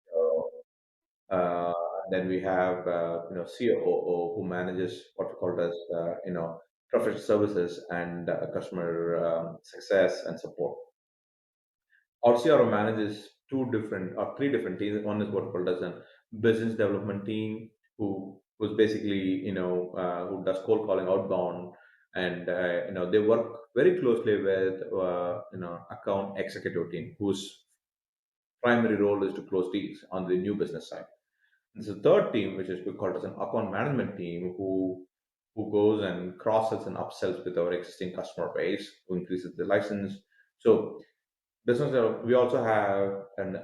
and then we have COO, who manages what we call as professional services and customer success and support. Our CRO manages two different or three different teams. One is what called as a business development team, who's basically who does cold calling outbound, and they work very closely with account executive team, whose primary role is to close deals on the new business side. There's a third team, which is we call as an account management team, who goes and cross sells and upsells with our existing customer base, who increases the license. So we also have an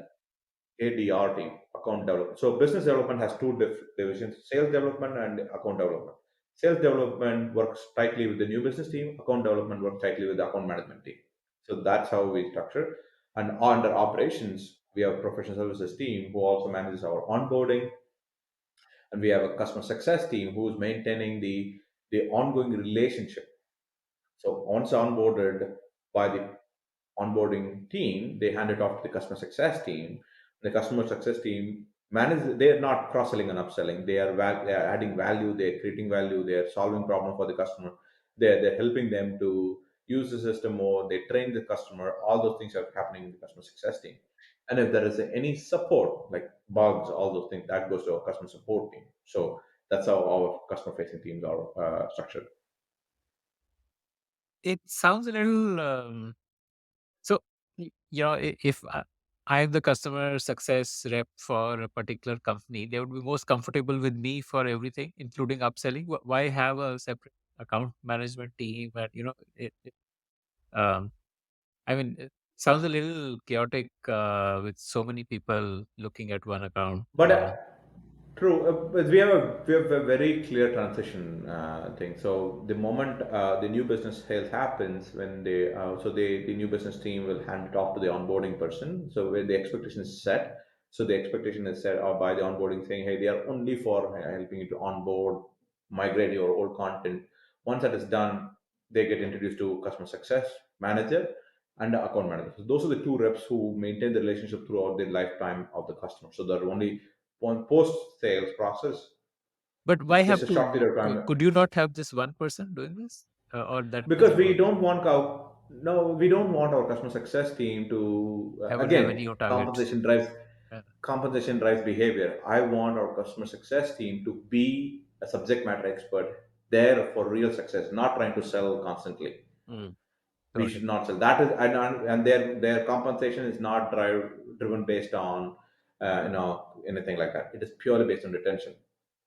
ADR team, account development. So business development has two divisions: sales development and account development. Sales development works tightly with the new business team. Account development works tightly with the account management team. So that's how we structure. And under operations, we have a professional services team who also manages our onboarding, and we have a customer success team who's maintaining the ongoing relationship. So once onboarded by the onboarding team, they hand it off to the customer success team. The customer success team manages. They are not cross selling and upselling. They are adding value. They are creating value. They are solving problem for the customer. They're helping them to use the system more. They train the customer. All those things are happening in the customer success team. And if there is any support like bugs, all those things, that goes to our customer support team. So that's how our customer facing teams are structured. It sounds a little so, if I'm the customer success rep for a particular company, they would be most comfortable with me for everything, including upselling. Why have a separate account management team? And um, I mean, it sounds a little chaotic with so many people looking at one account. But true, but we have a very clear transition thing. So the moment the new business sales happens, when the new business team will hand it off to the onboarding person. So when the expectation is set, so the expectation is set by the onboarding, saying, hey, they are only for helping you to onboard, migrate your old content. Once that is done, they get introduced to customer success manager and the account manager. So those are the two reps who maintain the relationship throughout the lifetime of the customer. So they're only on post sales process. But why It's just have a to? short period of time, Could you not have just one person doing this, or that because doesn't we work? don't want our no, we don't want our customer success team to Have a again, revenue target. compensation drives behavior. I want our customer success team to be a subject matter expert there for real success, not trying to sell constantly. Mm, We got it. should not sell. That is, and their compensation is not driven based on anything like that. It is purely based on retention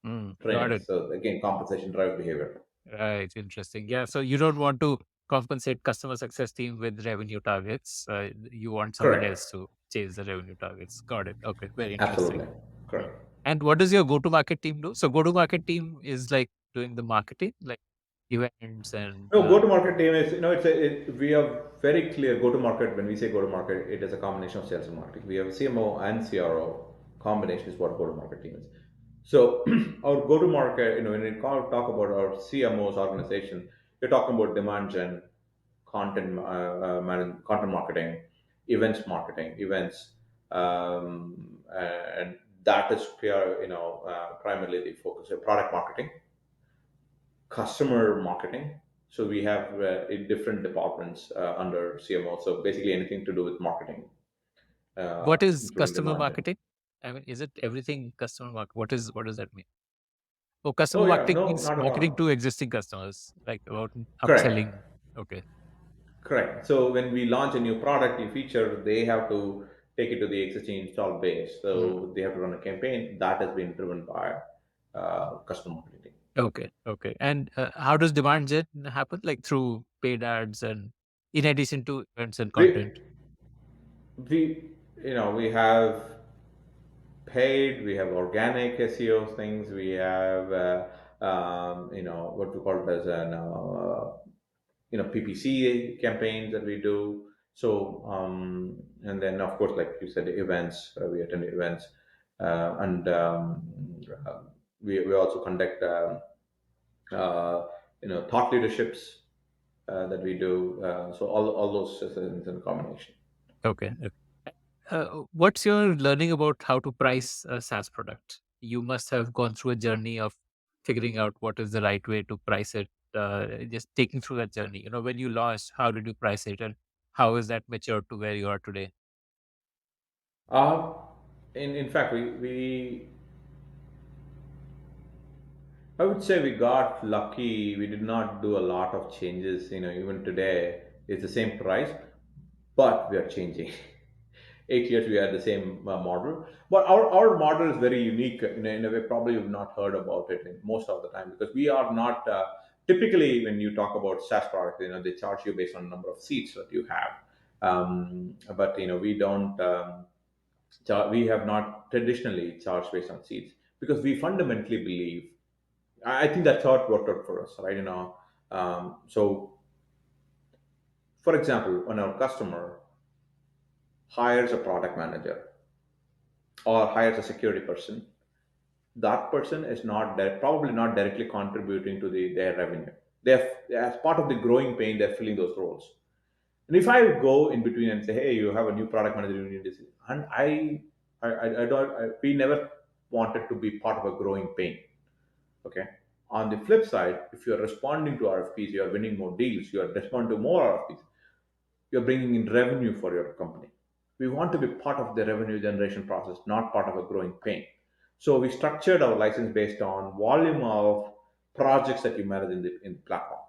Got training. it. So again, compensation drives behavior. Right. Interesting. Yeah. So you don't want to compensate customer success team with revenue targets. You want someone Correct. else to chase the revenue targets. Got it. Okay. Very interesting. Absolutely. Mm. Correct. And what does your go-to-market team do? So go-to-market team is like doing the marketing, like events and No, go-to-market team is, we are very clear go-to-market. When we say go-to-market, it is a combination of sales and marketing. We have CMO and CRO. Combination is what go-to-market team is. So our go-to-market, when we talk about our CMO's organization, you're talking about demand gen, content marketing, events, and that is pure, primarily the focus of product marketing, customer marketing. So we have in different departments under CMO. So basically anything to do with marketing, what is including customer demand gen. marketing? I mean, is it everything customer market? What does that mean? Oh, customer Oh yeah, marketing no, means not at marketing to all. existing customers, like about Correct, upselling. Okay. correct. So when we launch a new product, new feature, they have to take it to the existing install base. Mm. So they have to run a campaign that has been driven by customer marketing. Okay, okay. And how does demand gen happen? Like through paid ads and in addition to events and We content? we We have paid, we have organic SEO things, we have what we call it as an PPC campaigns that we do. So and then of course, like you said, events, we attend events, and uh, we also conduct thought leaderships that we do. So all those things in combination. Okay. Okay. What's your learning about how to price a SaaS product? You must have gone through a journey of figuring out what is the right way to price it. Just taking through that journey. When you launched, how did you price it, and how is that matured to where you are today? Uh, in fact, we I would say we got lucky. We did not do a lot of changes. Even today, it's the same price, but we are changing. 8 years we had the same model, but our model is very unique. In a way, probably you've not heard about it in most of the time, because we are not typically, when you talk about SaaS product, they charge you based on number of seats that you have. But we don't. We have not traditionally charged based on seats, because we fundamentally believe. I think that thought worked out for us, right? So, for example, when our customer hires a product manager or hires a security person, that person is probably not directly contributing to their revenue. As part of the growing pain, they're filling those roles. And if I go in between and say, "Hey, you have a new product manager, you need this," and I don't, we never wanted to be part of a growing pain. Okay. On the flip side, if you're responding to RFPs, you're winning more deals, you're responding to more RFPs, you're bringing in revenue for your company. We want to be part of the revenue generation process, not part of a growing pain. So we structured our license based on volume of projects that you manage in the platform,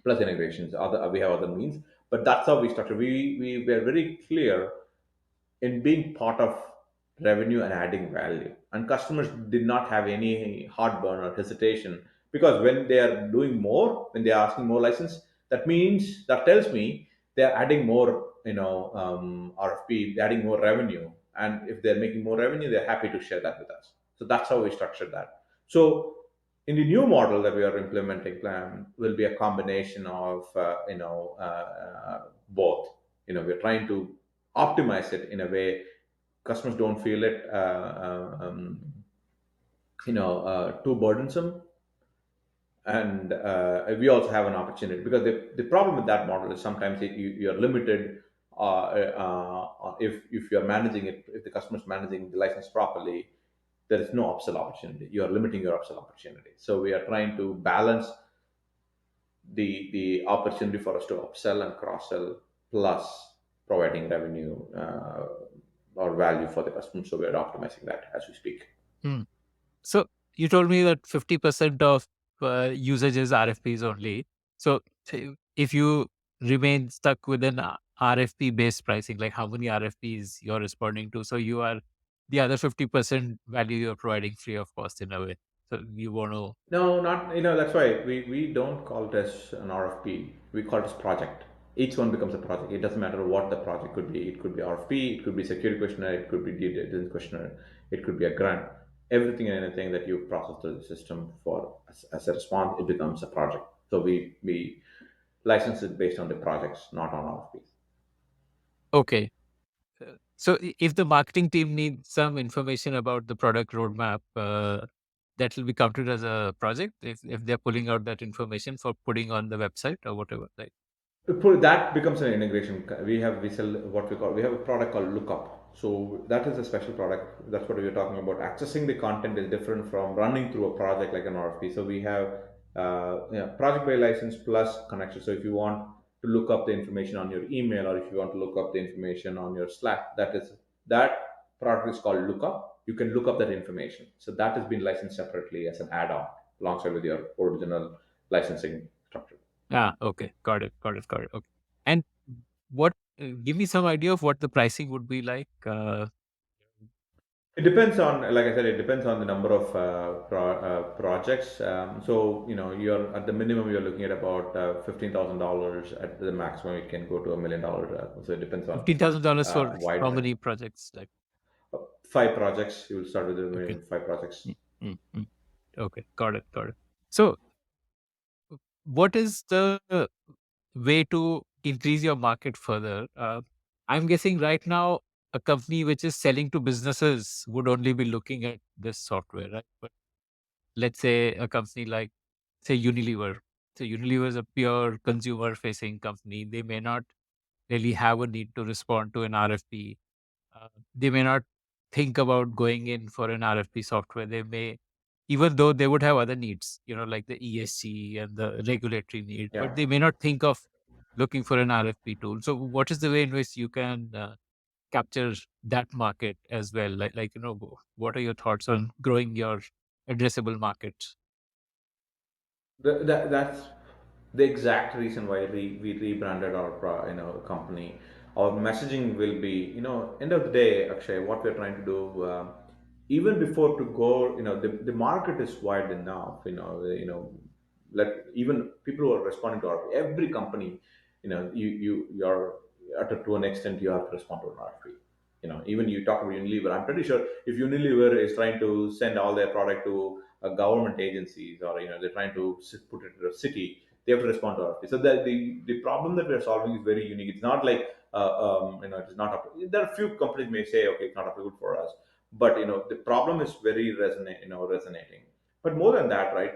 plus integrations. We have other means, but that's how we structure. We were very clear in being part of revenue and adding value. And customers did not have any heartburn or hesitation, because when they are doing more, when they are asking more license, that tells me they're adding more, RFP, they're adding more revenue. And if they're making more revenue, they're happy to share that with us. So that's how we structured that. So in the new model that we are implementing, plan will be a combination of both. We're trying to optimize it in a way customers don't feel it too burdensome. And we also have an opportunity, because the problem with that model is sometimes you're limited. If you're managing it, if the customer's managing the license properly, there is no upsell opportunity. You are limiting your upsell opportunity. So we are trying to balance the opportunity for us to upsell and cross sell, plus providing revenue or value for the customer. So we are optimizing that as we speak. Hmm. So you told me that 50% of usage is RFPs only. So if you remain stuck with an RFP based pricing, like how many RFPs you're responding to, so you are the other 50% value you're providing free of cost in a way. So you want to. No, not, that's why we don't call it as an RFP. We call it as project. Each one becomes a project. It doesn't matter what the project could be. It could be RFP, it could be security questionnaire, it could be due diligence questionnaire, it could be a grant. Everything and anything that you process through the system for as a response, it becomes a project. So we license it based on the projects, not on RFPs. Okay. So if the marketing team needs some information about the product roadmap, that will be counted as a project if they're pulling out that information for putting on the website or whatever, right? That becomes an integration. We sell what we have a product called Lookup. So that is a special product. That's what we are talking about. Accessing the content is different from running through a project like an RFP. So we have project by license plus connection. So if you want to look up the information on your email, or if you want to look up the information on your Slack, that product is called Lookup. You can look up that information. So that has been licensed separately as an add-on alongside with your original licensing structure. Ah, okay. Got it. Got it. Got it. Okay. And what, give me some idea of what the pricing would be like. It depends on, like I said, it depends on the number of projects. So, you're at the minimum, you're looking at about $15,000. At the maximum, it can go to $1 million. So it depends on $15,000 for wide how range. many projects? Like, Five projects. You will start with the okay. minimum five projects. Mm, mm, mm. Okay, got it, got it. So, what is the way to increase your market further? I'm guessing right now a company which is selling to businesses would only be looking at this software, right? But let's say a company like, say, Unilever. So Unilever is a pure consumer-facing company. They may not really have a need to respond to an RFP. They may not think about going in for an RFP software. They may, even though they would have other needs, like the ESG and the regulatory need, Yeah. but they may not think of looking for an RFP tool. So, what is the way in which you can capture that market as well? What are your thoughts on growing your addressable market? That's the exact reason why we rebranded our company. Our messaging will be, end of the day, Akshay, what we're trying to do, even before to go, the market is wide enough, let even people who are responding to our every company, you're to an extent you have to respond to an RFP. Even you talk about Unilever, I'm pretty sure if Unilever is trying to send all their product to government agencies, or they're trying to put it to a city, they have to respond to RFP. So the problem that we're solving is very unique. It's not like it is not there are few companies may say, okay, it's not applicable for us, but the problem is very resonating. But more than that, right?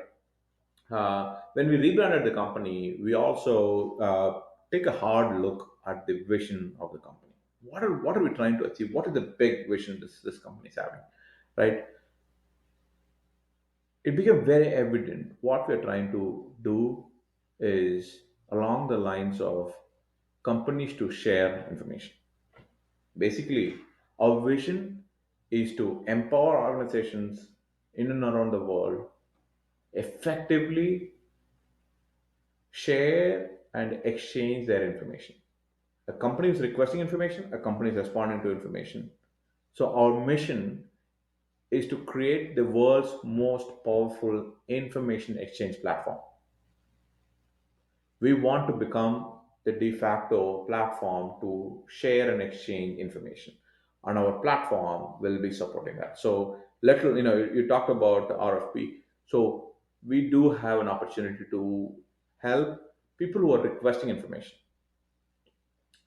When we rebranded the company, we also take a hard look at the vision of the company. What are we trying to achieve? What is the big vision this company is having, right? It became very evident what we're trying to do is along the lines of companies to share information. Basically, our vision is to empower organizations in and around the world effectively share and exchange their information. A company is requesting information, a company is responding to information. So, our mission is to create the world's most powerful information exchange platform. We want to become the de facto platform to share and exchange information, and our platform will be supporting that. So, you talked about RFP. So, we do have an opportunity to help people who are requesting information,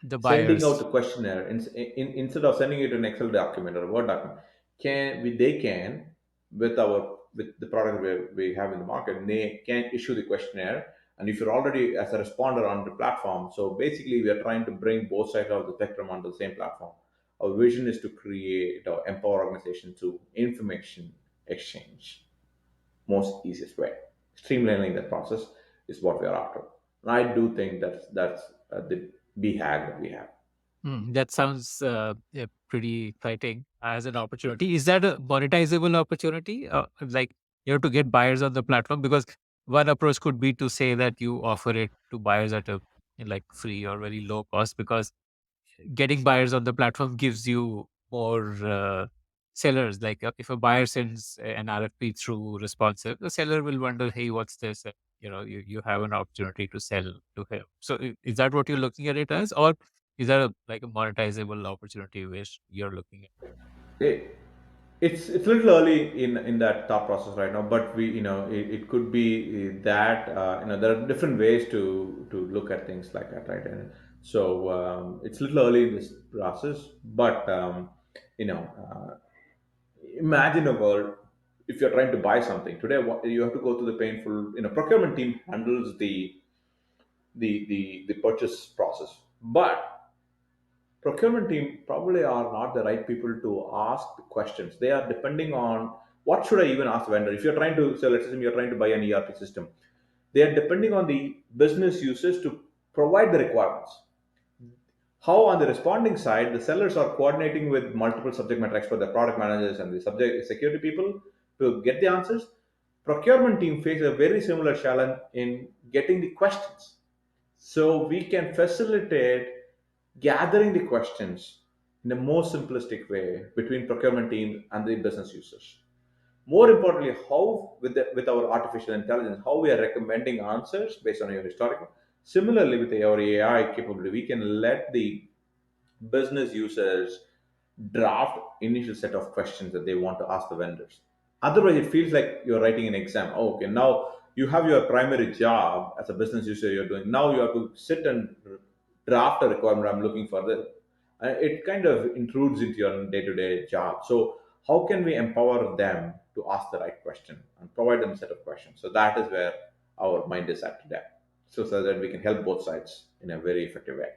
The sending out buyers. the questionnaire instead of sending it in Excel document or a Word document. They can, with the product we have in the market, they can issue the questionnaire. And if you're already as a responder on the platform, so basically we are trying to bring both sides of the spectrum onto the same platform. Our vision is to create or empower organization to information exchange most easiest way. Streamlining that process is what we are after. And I do think that's the BHAG that we have. That sounds yeah, pretty exciting as an opportunity. Is that a monetizable opportunity? Like you have to get buyers on the platform, because one approach could be to say that you offer it to buyers at a like free or very low cost, because getting buyers on the platform gives you more sellers. Like if a buyer sends an RFP through Responsive, the seller will wonder, hey, what's this? You have an opportunity to sell to him. So is that what you're looking at it as, or is that like a monetizable opportunity which you're looking at? It, it's a little early in that thought process right now, but it could be that there are different ways to look at things like that, right? And so it's a little early in this process, but you know. Imagine a world if you're trying to buy something today. You have to go through the painful, procurement team handles the purchase process, but procurement team probably are not the right people to ask the questions. They are depending on what should I even ask vendor. If you're trying to, so let's assume you're trying to buy an ERP system, they are depending on the business users to provide the requirements. How on the responding side, the sellers are coordinating with multiple subject matter experts, the product managers and the subject security people to get the answers. Procurement team face a very similar challenge in getting the questions. So we can facilitate gathering the questions, in a more simplistic way between procurement team and the business users. More importantly, how with our artificial intelligence, how we are recommending answers based on your historical. Similarly, with our AI capability, we can let the business users draft initial set of questions that they want to ask the vendors. Otherwise, it feels like you're writing an exam. Oh, okay, now you have your primary job as a business user you're doing. Now you have to sit and draft a requirement. I'm looking for this. It kind of intrudes into your day-to-day job. So how can we empower them to ask the right question and provide them a set of questions? So that is where our mind is at today. So that we can help both sides in a very effective way.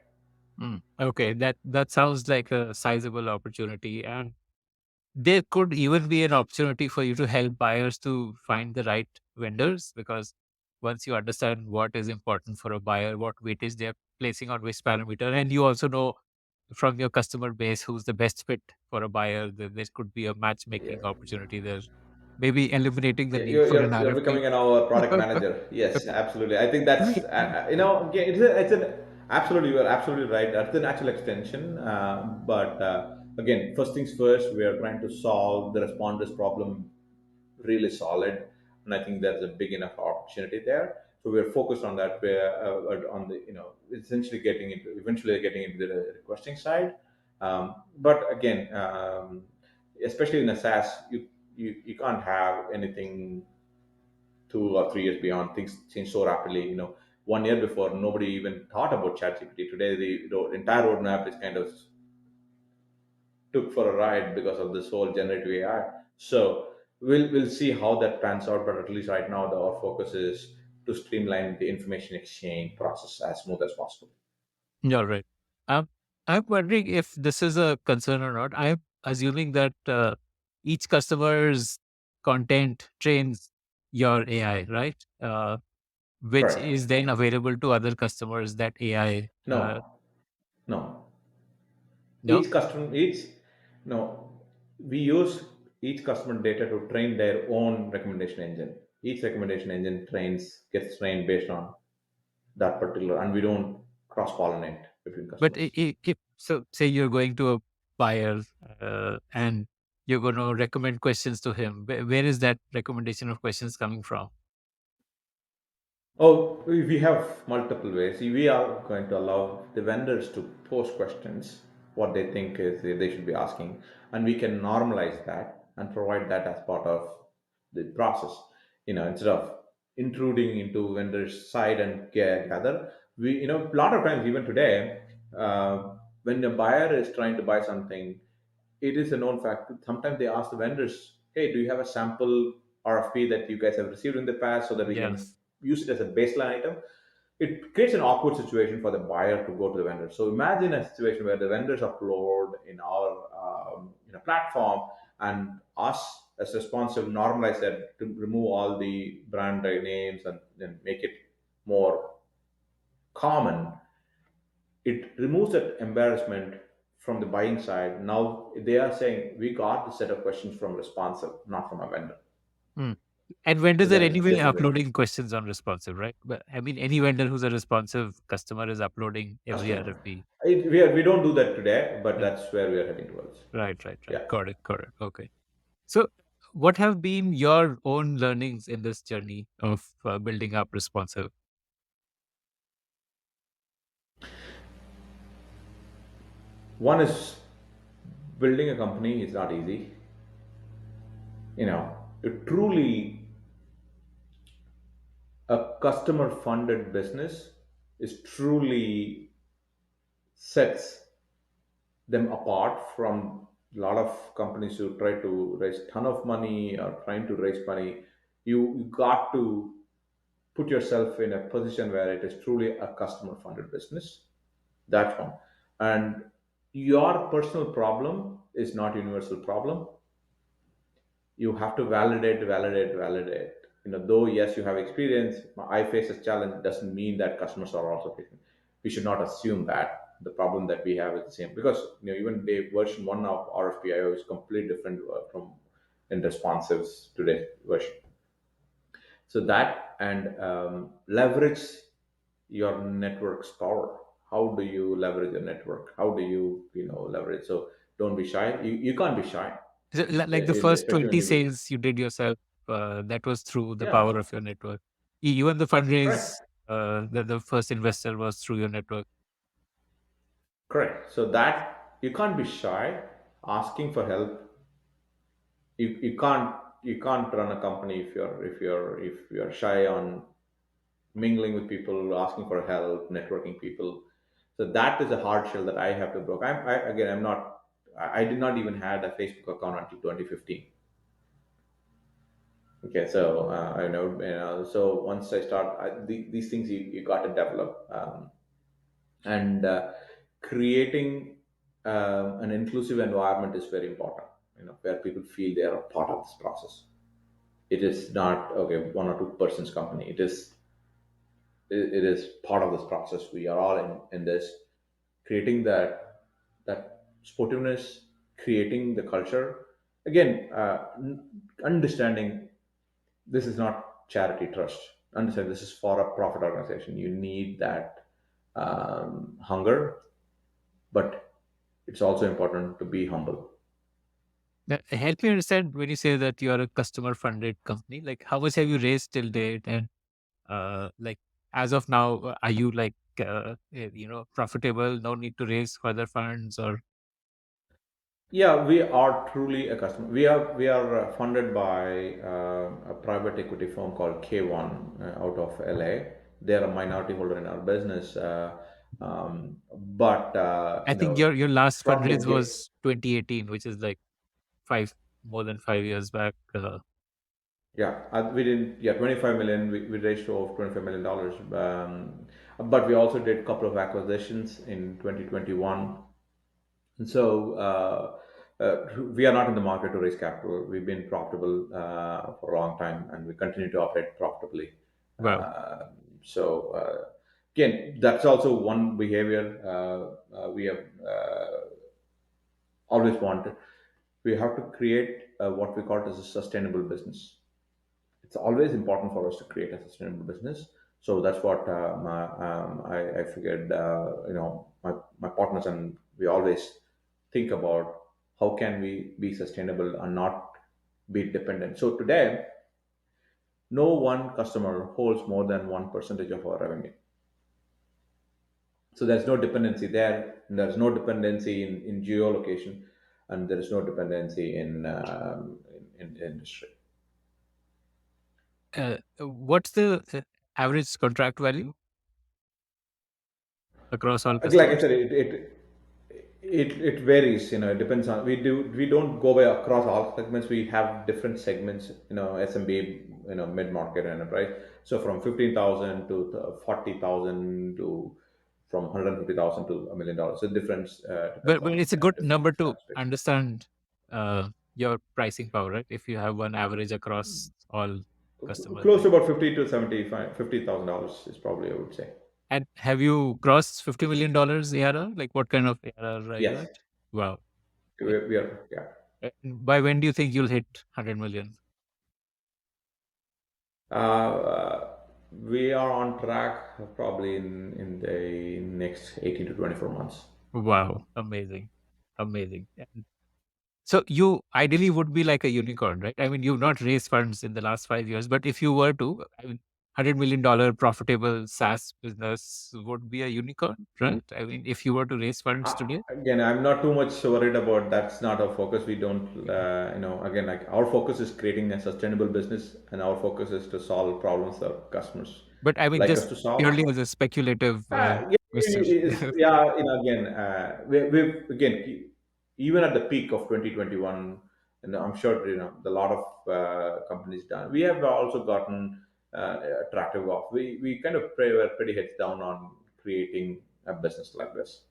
Okay, that sounds like a sizable opportunity, and there could even be an opportunity for you to help buyers to find the right vendors, because once you understand what is important for a buyer, what weightage they're placing on which parameter, and you also know from your customer base who's the best fit for a buyer, then there could be a Yeah. matchmaking opportunity there, maybe eliminating the Yeah, need for an you're RFP. becoming an our product manager. Yes, absolutely. I think that's again, it's an absolutely, you're absolutely right. That's the natural extension. But again, first things first, we are trying to solve the responders problem really solid, and I think there's a big enough opportunity there. So we're focused on that. We're on the essentially eventually getting into the requesting side. But again, especially in a SaaS, you can't have anything 2 or 3 years beyond. Things change so rapidly. 1 year before, nobody even thought about ChatGPT. Today, the entire roadmap is kind of took for a ride because of this whole generative AI. So we'll see how that pans out. But at least right now, our focus is to streamline the information exchange process as smooth as possible. Yeah, right. Um, I'm wondering if this is a concern or not. I'm assuming that each customer's content trains your AI, right? Which Correct. is then available to other customers. That AI, No, no. no, Each customer, each no, we use each customer data to train their own recommendation engine. Each recommendation engine gets trained based on that particular, and we don't cross pollinate between but customers. if so, say you're going to a buyer and you're going to recommend questions to him. Where is that recommendation of questions coming from? Oh, we have multiple ways. We are going to allow the vendors to post questions, what they think is they should be asking, and we can normalize that and provide that as part of the process. Instead of intruding into vendors' side and gather, a lot of times, even today, when a buyer is trying to buy something, it is a known fact. Sometimes they ask the vendors, "Hey, do you have a sample RFP that you guys have received in the past, so that we can Yes. use it as a baseline item?" It creates an awkward situation for the buyer to go to the vendor. So imagine a situation where the vendors upload in our platform, and us as responsive normalize that to remove all the brand names and then make it more common. It removes that embarrassment from the buying side. Now they are saying we got the set of questions from responsive, not from a vendor. Hmm. And So vendors are that is anyway just a bit. uploading questions on responsive, right? But I mean, any vendor who's a responsive customer is uploading every Customer. RFP. We don't do that today, but Yeah. that's where we are heading towards. Right, right, right. Yeah. Got it, got it. Okay. So, what have been your own learnings in this journey of building up responsive? One is building a company is not easy. It truly a customer funded business is truly sets them apart from a lot of companies who try to raise ton of money or trying to raise money. You got to put yourself in a position where it is truly a customer funded business. That's one. And your personal problem is not universal problem. You have to validate. Though yes, you have experience, I face a challenge doesn't mean that customers are also facing. We should not assume that the problem that we have is the same, because even the version one of RFPIO is completely different from in responsives today's version. So that, and leverage your network's power. How do you leverage your network? How do you leverage? So don't be shy. You can't be shy, So, like the first especially when 20 you. sales you did yourself, that was through the Yeah, power of your network. Even the correct, fundraise, the first investor was through your network. correct. So that you can't be shy asking for help. You can't run a company if you're shy on mingling with people, asking for help, networking people. So that is a hard shell that I have to break. Again, I'm not. I did not even had a Facebook account until 2015. Okay, so I know, so once I start, these things you got to develop, and creating an inclusive environment is very important. Where people feel they are a part of this process. It is not okay, one or two persons company. It is part of this process. We are all in this, creating that sportiveness, creating the culture. Again, understanding this is not charity trust. Understand this is for a profit organization. You need that hunger, but it's also important to be humble. Help me understand when you say that you are a customer funded company, like how much have you raised till date? And like as of now, are you like, profitable? No need to raise further funds or Yeah, we are truly a customer. We are funded by a private equity firm called K1 out of LA. They're a minority holder in our business, but I think your last from the fundraise get, was 2018, which is like five more than 5 years back. yeah, we didn't. Yeah, 25 million. We raised over $25 million, but we also did a couple of acquisitions in 2021. And so we are not in the market to raise capital. We've been profitable for a long time, and we continue to operate profitably. Wow. So again, that's also one behavior we have always wanted. We have to create what we call as a sustainable business. It's always important for us to create a sustainable business. So that's what I figured. My partners and we always think about how can we be sustainable and not be dependent. So today, no one customer holds more than 1% of our revenue. So there's no dependency there. And there's no dependency in geolocation, and there is no dependency in industry. What's the average contract value across all Like I customers? said, it varies. It depends on we don't go by across all segments. We have different segments. SMB, mid market, enterprise. So from 15,000 to 40,000 to from 150,000 to $1 million. So difference depends But on it's a good different number to aspects. understand your pricing power, right? If you have one average across all customers, Close like, to about 50 to 75, $50,000 is probably I would say. and have you crossed $50 million ARR? Like, what kind of ARR are you Yes, at? Wow. we, we are. Yeah. By when do you think you'll hit 100 million? We are on track probably in the next 18 to 24 months. Wow, amazing, amazing. And so you ideally would be like a unicorn, right? I mean, you've not raised funds in the last 5 years, but if you were to, I mean, $100 million profitable SaaS business would be a unicorn, right? I mean, if you were to raise funds today, Again, I'm not too much worried about that's not our focus. We don't, again, like our focus is creating a sustainable business, and our focus is to solve problems that customers but I mean, like just us to solve. purely as a speculative Yeah, question. yeah, again, we again, even at the peak of 2021, and I'm sure a lot of companies done. We have also gotten attractive off. We kind of were pretty heads down on creating a business like this.